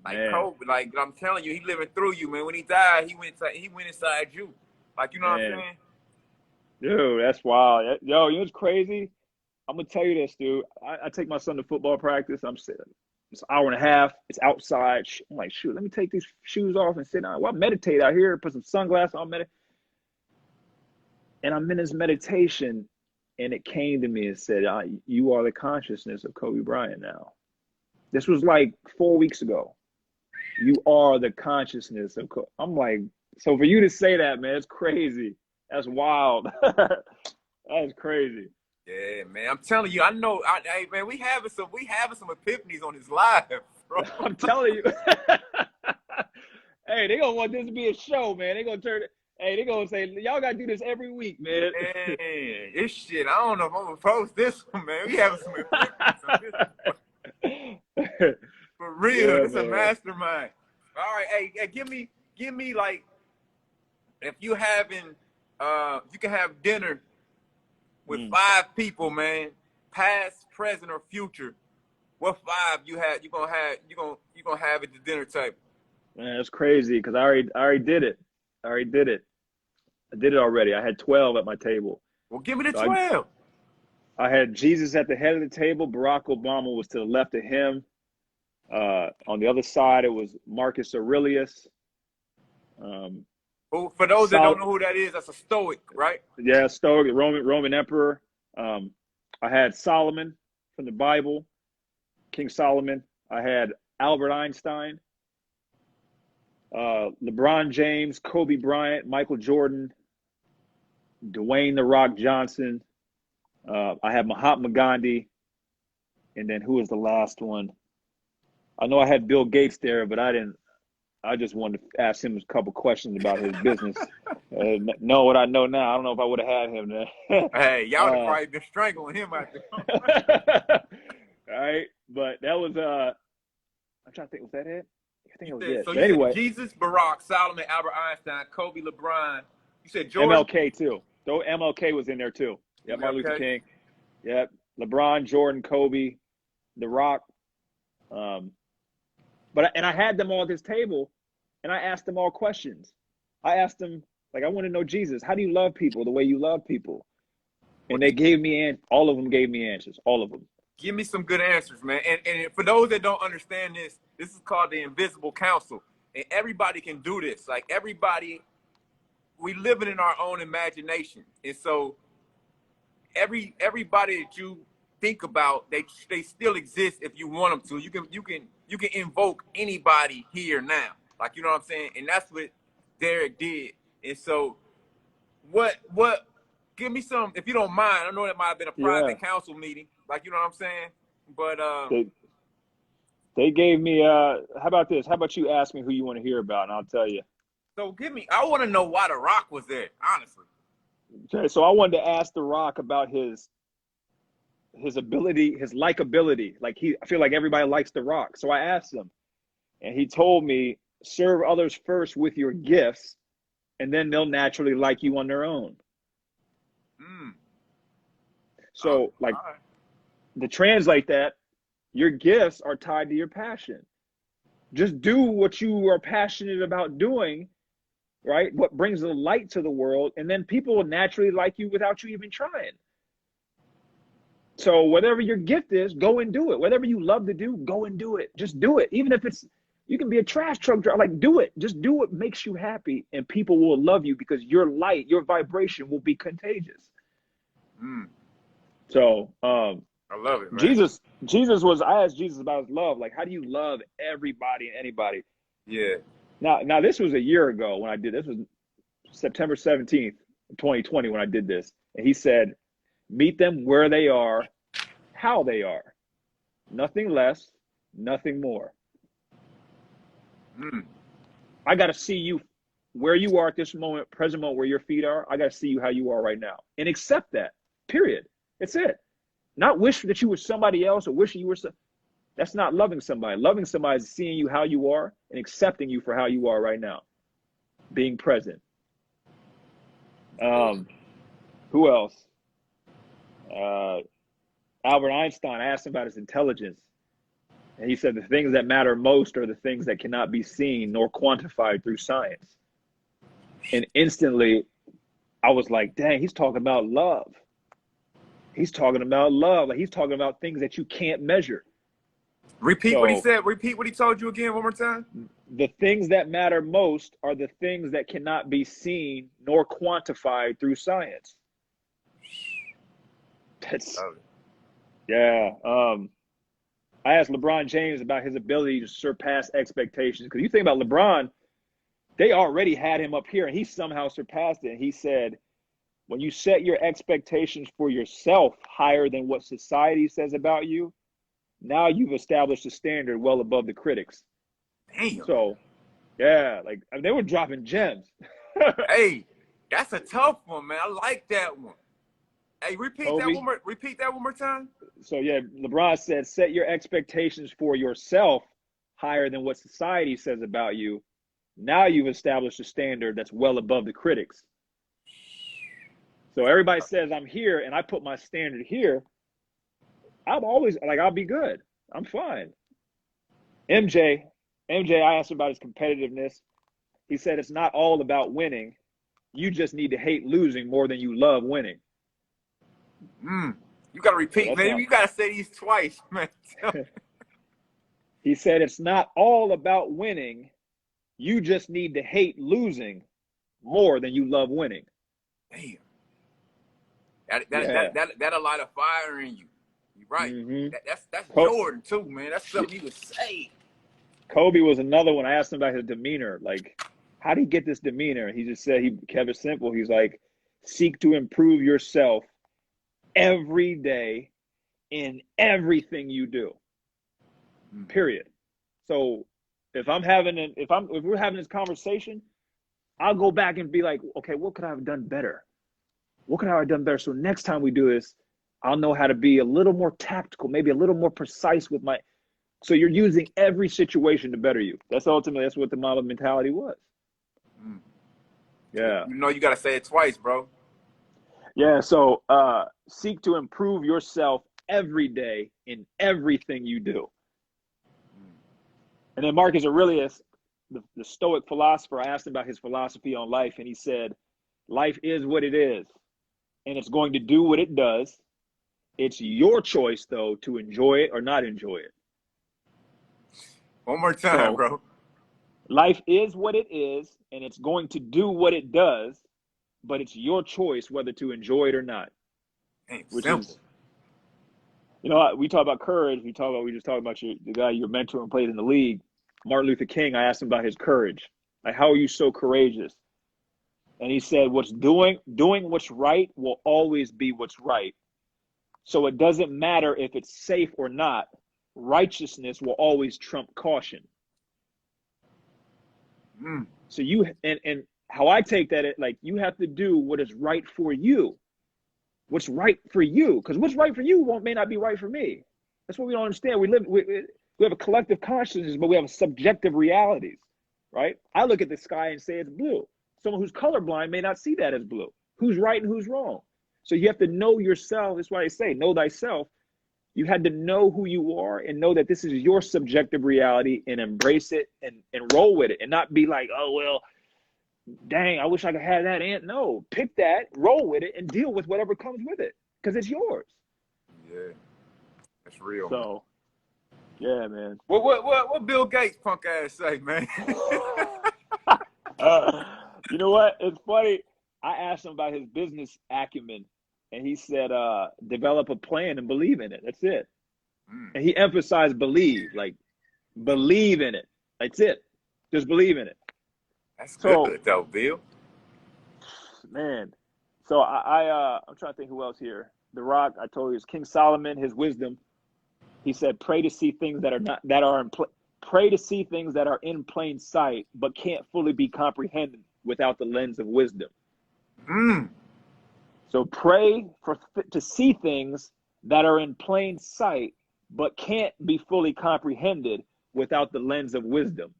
Like man. Kobe, like I'm telling you, he living through you, man. When he died, he went inside you. Like you know what I'm Man, saying? dude, that's wild. Yo, you know what's crazy? I'm gonna tell you this, dude. I take my son to football practice. I'm sitting. It's an hour and a half. It's outside. I'm like, shoot, let me take these shoes off and sit down. Well, I meditate out here. Put some sunglasses on. And I'm in this meditation, and it came to me and said, "You are the consciousness of Kobe Bryant now." This was like 4 weeks ago. You are the consciousness of Kobe. I'm like, so for you to say that, man, it's crazy. That's wild. That's crazy. Yeah, man. I'm telling you, I know. Hey, man, we having some epiphanies on this live, bro. I'm telling you. Hey, they gonna want this to be a show, man. They gonna turn it. Hey, they gonna say, y'all gotta do this every week, man. Man, this shit. I don't know if I'm gonna post this one, man. We having some epiphanies on this for real. Yeah, This a man. mastermind. All right, hey, give me like if you can have dinner with Mm. 5 people, man, past, present, or future. What 5 you gonna have at the dinner table? Man, that's crazy because I already did it. I already did it. I did it already. I had 12 at my table. Well, give me the So 12. I had Jesus at the head of the table. Barack Obama was to the left of him. On the other side, it was Marcus Aurelius. Well, for those that don't Sol- know who that is, that's a Stoic, right? yeah, Stoic, the Roman emperor. Um, I had Solomon from the Bible, King Solomon. I had Albert Einstein, LeBron James, Kobe Bryant, Michael Jordan, Dwayne the Rock Johnson. I had Mahatma Gandhi, and then who was the last one? I know I had Bill Gates there, but I didn't. I just wanted to ask him a couple questions about his business. Know what I know now. I don't know if I would have had him there. Hey, y'all would have uh, probably been strangling him out there. all right, but that was I'm trying to think. Was that it? I think You it was said it. so. But You said anyway, Jesus, Barack, Solomon, Albert Einstein, Kobe, LeBron. You said Jordan. MLK too. Though MLK was in there too. Yeah, Martin Luther Okay. King. Yep, LeBron, Jordan, Kobe, The Rock. And I had them all at this table, and I asked them all questions. I asked them, like, I want to know, Jesus, how do you love people the way you love people? Well, And they gave me, all of them gave me answers, all of them. give me some good answers, man. And for those that don't understand this is called the Invisible Council, and everybody can do this. Like everybody, we live it in our own imagination, and so everybody that you think about, they still exist if you want them to. You can invoke anybody here now, like you know what I'm saying, and that's what Derek did. And so what give me some, if you don't mind. I know that might have been a Yeah, private council meeting, like you know what I'm saying, but they they gave me. How about this? How about you ask me who you want to hear about, and I'll tell you. So give me. I want to know why The Rock was there. Honestly. Okay, so I wanted to ask The Rock about his ability, his likability. Like I feel like everybody likes The Rock. So I asked him, and he told me, serve others first with your gifts, and then they'll naturally like you on their own. Mm. So, like, All right. to translate that, your gifts are tied to your passion. Just do what you are passionate about doing, right? What brings the light to the world, and then people will naturally like you without you even trying. So whatever your gift is, go and do it. Whatever you love to do, go and do it. Just do it. Even if you can be a trash truck driver, like do it. Just do what makes you happy, and people will love you because your light, your vibration will be contagious. Mm. So I love it, man. I asked Jesus about his love. Like, how do you love everybody and anybody? Yeah. Now this was a year ago when I did this. Was September 17th, 2020 when I did this. And he said, meet them where they are, how they are. Nothing less, nothing more. Mm. I got to see you where you are at this moment, present moment, where your feet are. I got to see you how you are right now and accept that, period. That's it. Not wish that you were somebody else or wishing you were that's not loving somebody. Loving somebody is seeing you how you are and accepting you for how you are right now. Being present. Who else? Albert Einstein asked him about his intelligence. And he said the things that matter most are the things that cannot be seen nor quantified through science. And instantly, I was like, dang, he's talking about love. He's talking about love. Like, he's talking about things that you can't measure. Repeat what he said. Repeat what he told you again one more time. The things that matter most are the things that cannot be seen nor quantified through science. Yeah. I asked LeBron James about his ability to surpass expectations. Because you think about LeBron, they already had him up here and he somehow surpassed it. And he said, when you set your expectations for yourself higher than what society says about you, now you've established a standard well above the critics. Damn. So, yeah, like they were dropping gems. Hey, that's a tough one, man. I like that one. Hey, repeat that one more time. So yeah, LeBron said, set your expectations for yourself higher than what society says about you. Now you've established a standard that's well above the critics. So everybody says I'm here and I put my standard here. I'm always like, I'll be good. I'm fine. MJ, I asked him about his competitiveness. He said, it's not all about winning. You just need to hate losing more than you love winning. You got to repeat, man. You got to say these twice, man. He said, it's not all about winning. You just need to hate losing more than you love winning. Damn. That'll light a fire in you. You're right. Mm-hmm. That's Jordan, too, man. That's something he would say. Kobe was another one. I asked him about his demeanor. Like, how do you get this demeanor? He just said, he kept it simple. He's like, seek to improve yourself every day in everything you do. Period. So if we're having this conversation, I'll go back and be like, okay, what could I have done better? What could I have done better? So next time we do this, I'll know how to be a little more tactical, maybe a little more precise with so you're using every situation to better you. That's what the model mentality was. Yeah. You know, you got to say it twice, bro. Yeah. So seek to improve yourself every day in everything you do. And then Marcus Aurelius, the Stoic philosopher, I asked him about his philosophy on life, and he said, life is what it is, and it's going to do what it does. It's your choice, though, to enjoy it or not enjoy it. One more time, bro. Life is what it is, and it's going to do what it does, but it's your choice whether to enjoy it or not. Which simple. Is, you know, we talk about courage. We just talked about the guy your mentor and played in the league, Martin Luther King. I asked him about his courage. Like, how are you so courageous? And he said, doing what's right will always be what's right. So it doesn't matter if it's safe or not. Righteousness will always trump caution. Mm. So you, and how I take that, like, you have to do what is right for you. What's right for you, because what's right for you may not be right for me. That's what we don't understand. We have a collective consciousness, but we have subjective realities, right? I look at the sky and say it's blue. Someone who's colorblind may not see that as blue. Who's right and who's wrong? So you have to know yourself. That's why they say know thyself. You had to know who you are and know that this is your subjective reality, and embrace it, and roll with it, and not be like, oh, well, dang, I wish I could have that ant. No, pick that, roll with it, and deal with whatever comes with it, because it's yours. Yeah, that's real, man. So, yeah, man. What Bill Gates punk ass say, man? You know what? It's funny. I asked him about his business acumen, and he said, develop a plan and believe in it. That's it. Mm, And he emphasized believe, like, believe in it. That's it. Just believe in it. that's good, So, though, Bill. man, so I'm trying to think who else here. The Rock, I told you, is King Solomon, his wisdom. He said, pray to see things that are not, that are in pray to see things that are in plain sight, but can't fully be comprehended without the lens of wisdom. Mm, So pray to see things that are in plain sight, but can't be fully comprehended without the lens of wisdom.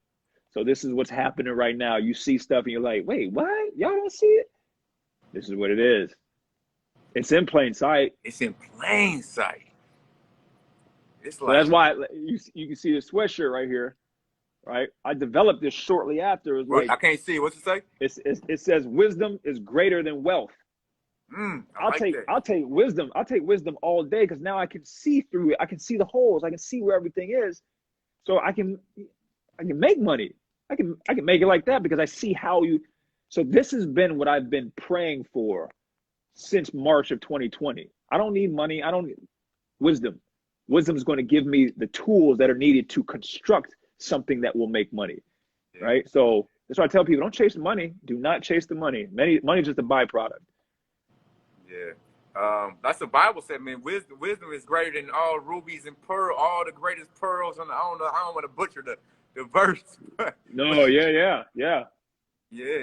So this is what's happening right now. You see stuff and you're like, wait, what? Y'all don't see it? This is what it is. It's in plain sight. it's in plain sight. It's So that's like, why you can see the sweatshirt right here, right? I developed this shortly after. It was like, I can't see. What's it say? it says wisdom is greater than wealth. I like that. I'll take wisdom. I'll take wisdom all day, because now I can see through it. I can see the holes. I can see where everything is. So I can make money. I can make it like that, because I see how you. So this has been what I've been praying for since March of 2020. I don't need money. I don't need wisdom. Wisdom is going to give me the tools that are needed to construct something that will make money, Yeah. right? So that's why I tell people, don't chase the money. Do not chase the money. Money is just a byproduct. Yeah. That's the Bible said, man. Wisdom is greater than all rubies and pearl, all the greatest pearls. And I don't want to butcher the verse. No, yeah. Yeah.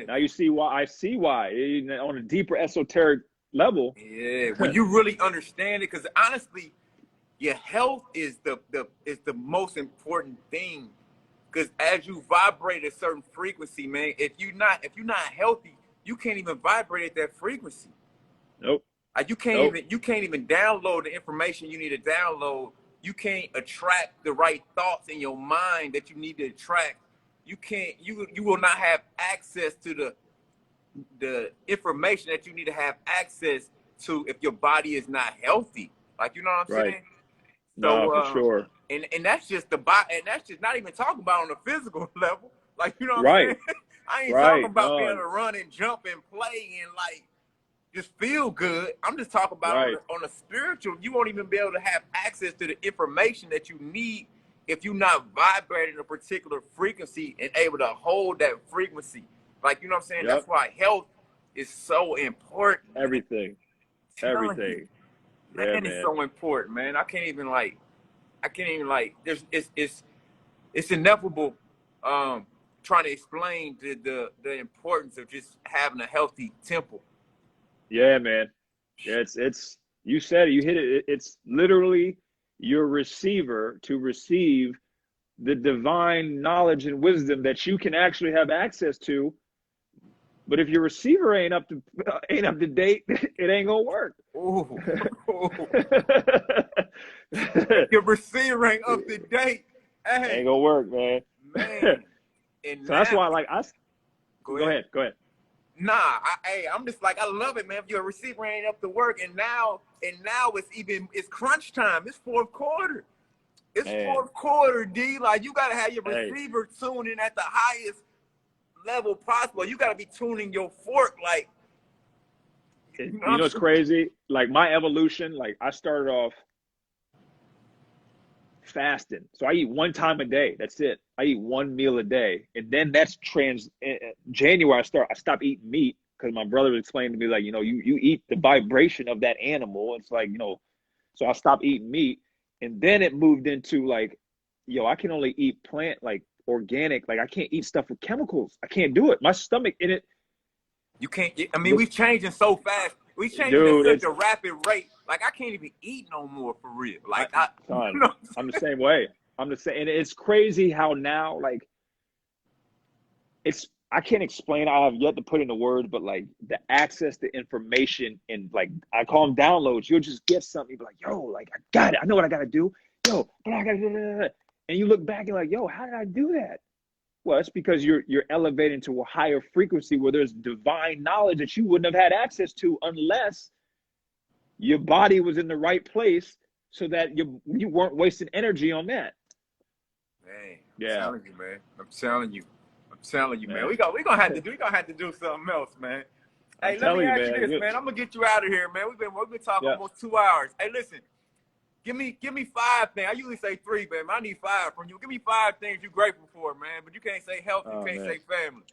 Now you see why. I see why on a deeper esoteric level. Yeah. When you really understand it, because honestly, your health is the most important thing. Because as you vibrate a certain frequency, man, if you're not healthy, you can't even vibrate at that frequency. Nope. Like you can't even download the information you need to download. You can't attract the right thoughts in your mind that you need to attract. You will not have access to the information that you need to have access to if your body is not healthy. Like, you know what I'm Right. saying? No, So for sure. and that's just the body, and that's just not even talking about on the physical level. Like, you know what I'm Right. saying? I ain't talking Right. about being No. able to run and jump and play and like just feel good. I'm just talking about Right. on a spiritual. You won't even be able to have access to the information that you need if you're not vibrating a particular frequency and able to hold that frequency. Like, you know what I'm saying? Yep. That's why health is so important. Everything. Everything. Man, Yeah, it's man. so important, man. I can't even like. There's it's ineffable. Trying to explain the importance of just having a healthy temple. Yeah, man. Yeah, it's you said it, you hit it. It's literally your receiver to receive the divine knowledge and wisdom that you can actually have access to. But if your receiver ain't up to date, it ain't gonna work. Ooh. If your receiver ain't up to date, hey, Ain't gonna work, man. man. And So that's now, why, like, go ahead. go ahead. Nah, I'm just like, I love it, man. If your receiver ain't up to work, and now it's crunch time. It's fourth quarter. It's Man, fourth quarter, D. Like, you gotta have your hey, receiver tuning at the highest level possible. You gotta be tuning your fork, like, you know what you I'm know what's saying? crazy? Like, my evolution, like, I started off fasting. So I eat one time a day. That's it. I eat one meal a day. And then that's January, I stopped eating meat, because my brother explained to me, like, you eat the vibration of that animal. It's like, so I stopped eating meat. And then it moved into like, I can only eat organic. Like I can't eat stuff with chemicals. I can't do it. My stomach in it. You can't. I mean, we changing so fast. We changing at Dude, such it's a rapid rate. Like I can't even eat no more for real. Like son. you know I'm the same way. I'm the same, and it's crazy how now, like, I can't explain. I have yet to put into words, but like the access to information and like I call them downloads. You'll just get something, you be like, yo, like I got it. I know what I got to do. Yo, but I got to, and you look back and like, yo, how did I do that? Well, it's because you're elevating to a higher frequency where there's divine knowledge that you wouldn't have had access to unless your body was in the right place, so that you weren't wasting energy on that. Man, Yeah. I'm telling you, man. I'm telling you, man. Man. We gonna have to do something else, man. Hey, let me You, ask man. you this, man. I'm gonna get you out of here, man. We've been talking Yeah. almost 2 hours. Hey, listen. Give me 5 things. I usually say 3, man. I need 5 from you. Give me 5 things you're grateful for, man. But you can't say health. You can't say family.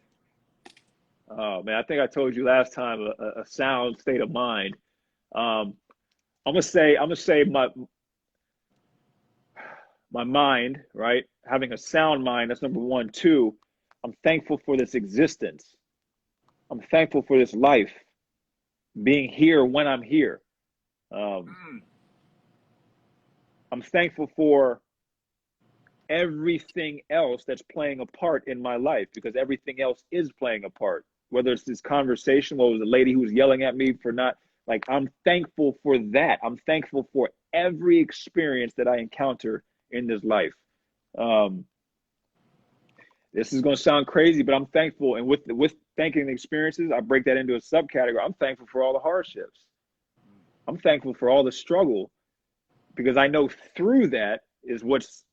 Oh man, I think I told you last time a sound state of mind. I'm gonna say my mind, right? Having a sound mind. That's number 1. 2, I'm thankful for this existence. I'm thankful for this life, being here when I'm here. I'm thankful for everything else that's playing a part in my life, because everything else is playing a part. Whether it's this conversation, what was the lady who was yelling at me for not, like, I'm thankful for that. I'm thankful for every experience that I encounter in this life. This is going to sound crazy, but I'm thankful. And with thanking the experiences, I break that into a subcategory. I'm thankful for all the hardships. I'm thankful for all the struggle, because I know through that is what's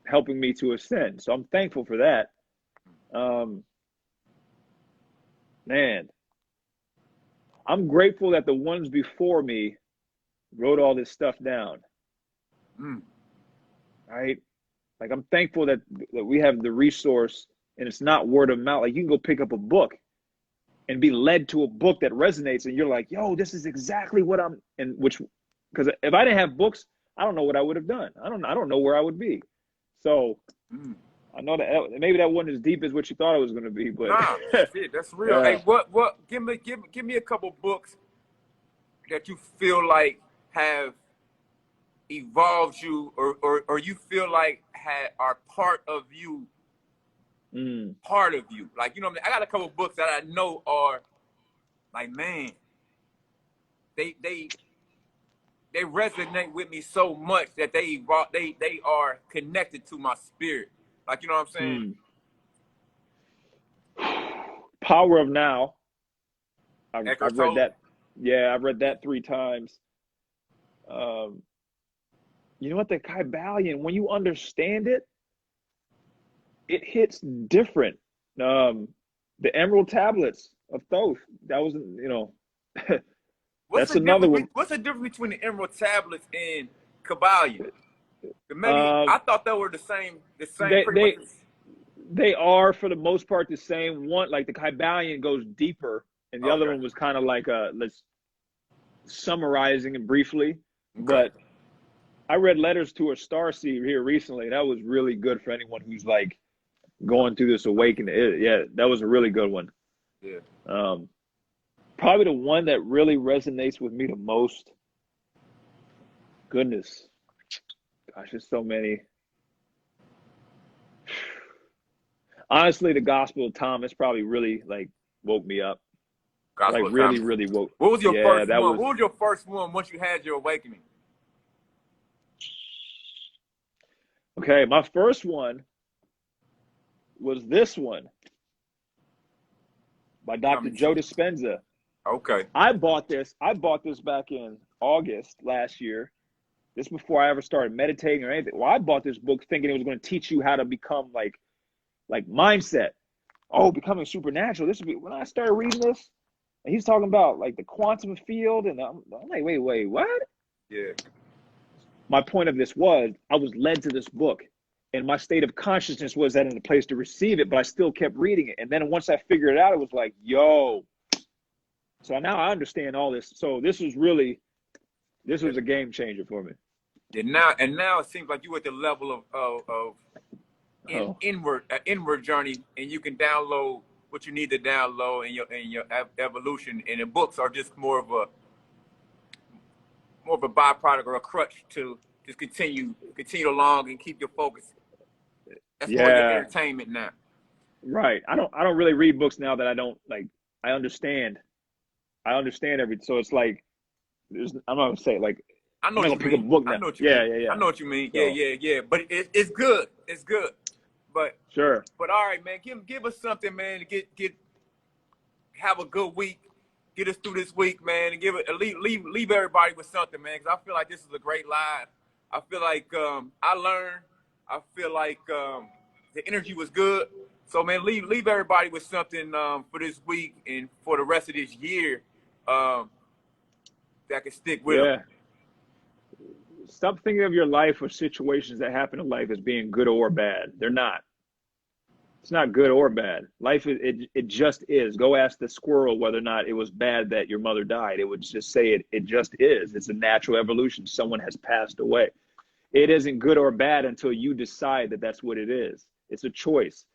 helping me to ascend. So I'm thankful for that. Man, I'm grateful that the ones before me wrote all this stuff down. Right? Like I'm thankful that we have the resource, and it's not word of mouth. Like you can go pick up a book and be led to a book that resonates, and you're like, yo, this is exactly what I'm, and which, because if I didn't have books, I don't know what I would have done. I don't know where I would be. So I know that maybe that wasn't as deep as what you thought it was going to be, but Nah, shit, that's real. Yeah. Hey, what? Give me a couple books that you feel like have evolved you, or you feel like are part of you. Part of you, like, you know what I mean? I got a couple books that I know are like, man, they resonate with me so much that they are connected to my spirit. Like, you know what I'm saying? Power of Now. I've read Tolle? that. Yeah, I've read that 3 times. You know what? The Kybalion, when you understand it, it hits different. The Emerald Tablets of Thoth. That was, that's another one. What's the difference between the Emerald Tablets and Kybalion? Maybe I thought they were the same. They are, for the most part, the same. One, like the Kybalion, goes deeper, and the other one was kind of like let's summarizing it briefly. Okay. But I read Letters to a Starseed here recently. That was really good for anyone who's like going through this awakening. Yeah, that was a really good one. Yeah. Probably the one that really resonates with me the most. Goodness, gosh, there's so many. Honestly, the Gospel of Thomas probably really like woke me up. Gospel like really, Thomas. Really woke. What was your first one? What was your first one once you had your awakening? Okay, my first one was this one by Dr. Joe Dispenza. Okay. I bought this back in August last year. This before I ever started meditating or anything. Well, I bought this book thinking it was going to teach you how to become like mindset. Oh, becoming supernatural. This would be when I started reading this, and he's talking about like the quantum field, and I'm like, wait, what? Yeah. My point of this was I was led to this book, and my state of consciousness was that in a place to receive it, but I still kept reading it. And then once I figured it out, it was like, yo. So now I understand all this. So this was a game changer for me. And now it seems like you at the level of Oh, inward journey, and you can download what you need to download in your evolution. And the books are just more of a byproduct or a crutch to just continue along and keep your focus. That's more your yeah, entertainment now. right. I don't really read books now that I don't like. I understand. I understand everything. So it's like I'm not gonna say like I know I'm not what gonna you pick up mean. a book I now. know what you Yeah, mean. yeah, I yeah. know what you mean. Yeah, So yeah, yeah. But it's good. It's good. But sure. but all right, man. Give us something, man, to get have a good week. Get us through this week, man, and leave everybody with something, man. Because I feel like this is a great live. I feel like I learned. I feel like the energy was good. So, man, leave everybody with something for this week and for the rest of this year um, that can stick with them. Yeah. Stop thinking of your life or situations that happen in life as being good or bad. They're not. It's not good or bad. Life is it just is. Go ask the squirrel whether or not it was bad that your mother died. It would just say it just is. It's a natural evolution. Someone has passed away. It isn't good or bad until you decide that that's what it is. It's a choice.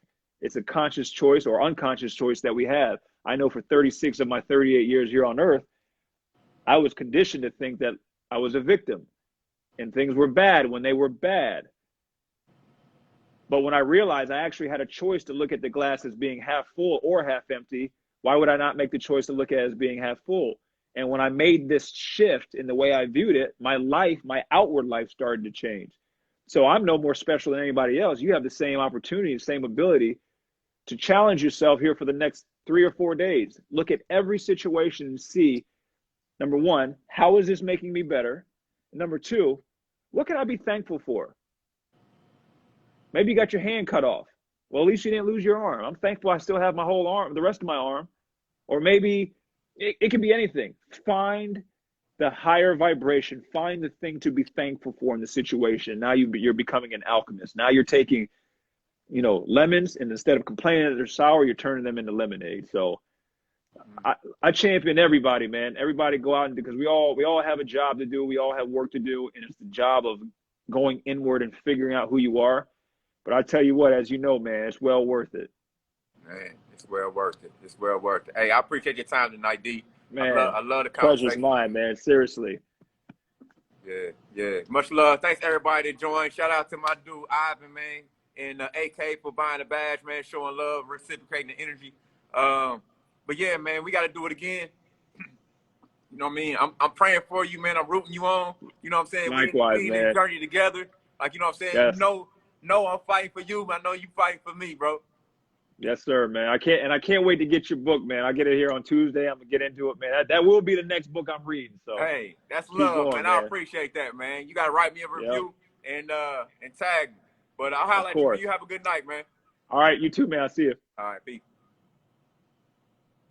It's a conscious choice or unconscious choice that we have. I know for 36 of my 38 years here on earth, I was conditioned to think that I was a victim and things were bad when they were bad. But when I realized I actually had a choice to look at the glass as being half full or half empty, why would I not make the choice to look at it as being half full? And when I made this shift in the way I viewed it, my life, my outward life started to change. So I'm no more special than anybody else. You have the same opportunity, the same ability to challenge yourself here for the next 3 or 4 days. Look at every situation and see, number one, how is this making me better? Number two, what can I be thankful for? Maybe you got your hand cut off. Well, at least you didn't lose your arm. I'm thankful I still have my whole arm, the rest of my arm. Or maybe it can be anything. Find the higher vibration. Find the thing to be thankful for in the situation. Now you're becoming an alchemist. Now you're taking, lemons, and instead of complaining that they're sour, you're turning them into lemonade. So I champion everybody, man. Everybody go out, and because we all have a job to do. We all have work to do, and it's the job of going inward and figuring out who you are. But I tell you what, as you know, man, it's well worth it. Man, it's well worth it. It's well worth it. Hey, I appreciate your time tonight, D. Man, I love the pleasure's conversation. mine, man. Seriously. Yeah, yeah. Much love. Thanks everybody that joined. Shout out to my dude Ivan, man, and AK for buying the badge, man, showing love, reciprocating the energy. But yeah, man, we got to do it again. You know what I mean? I'm praying for you, man. I'm rooting you on. You know what I'm saying? Likewise, We in this man. journey together. Like, you know what I'm saying? Yes. No, I'm fighting for you, but I know you fighting for me, bro. Yes, sir, man. I can't wait to get your book, man. I'll get it here on Tuesday. I'm gonna get into it, man. That will be the next book I'm reading. So Hey, that's keep love, going, man. I man. appreciate that, man. You gotta write me a Yep, review and tag me. But I'll of holler at you, man. course. You have a good night, man. All right, you too, man. I'll see you. All right, peace.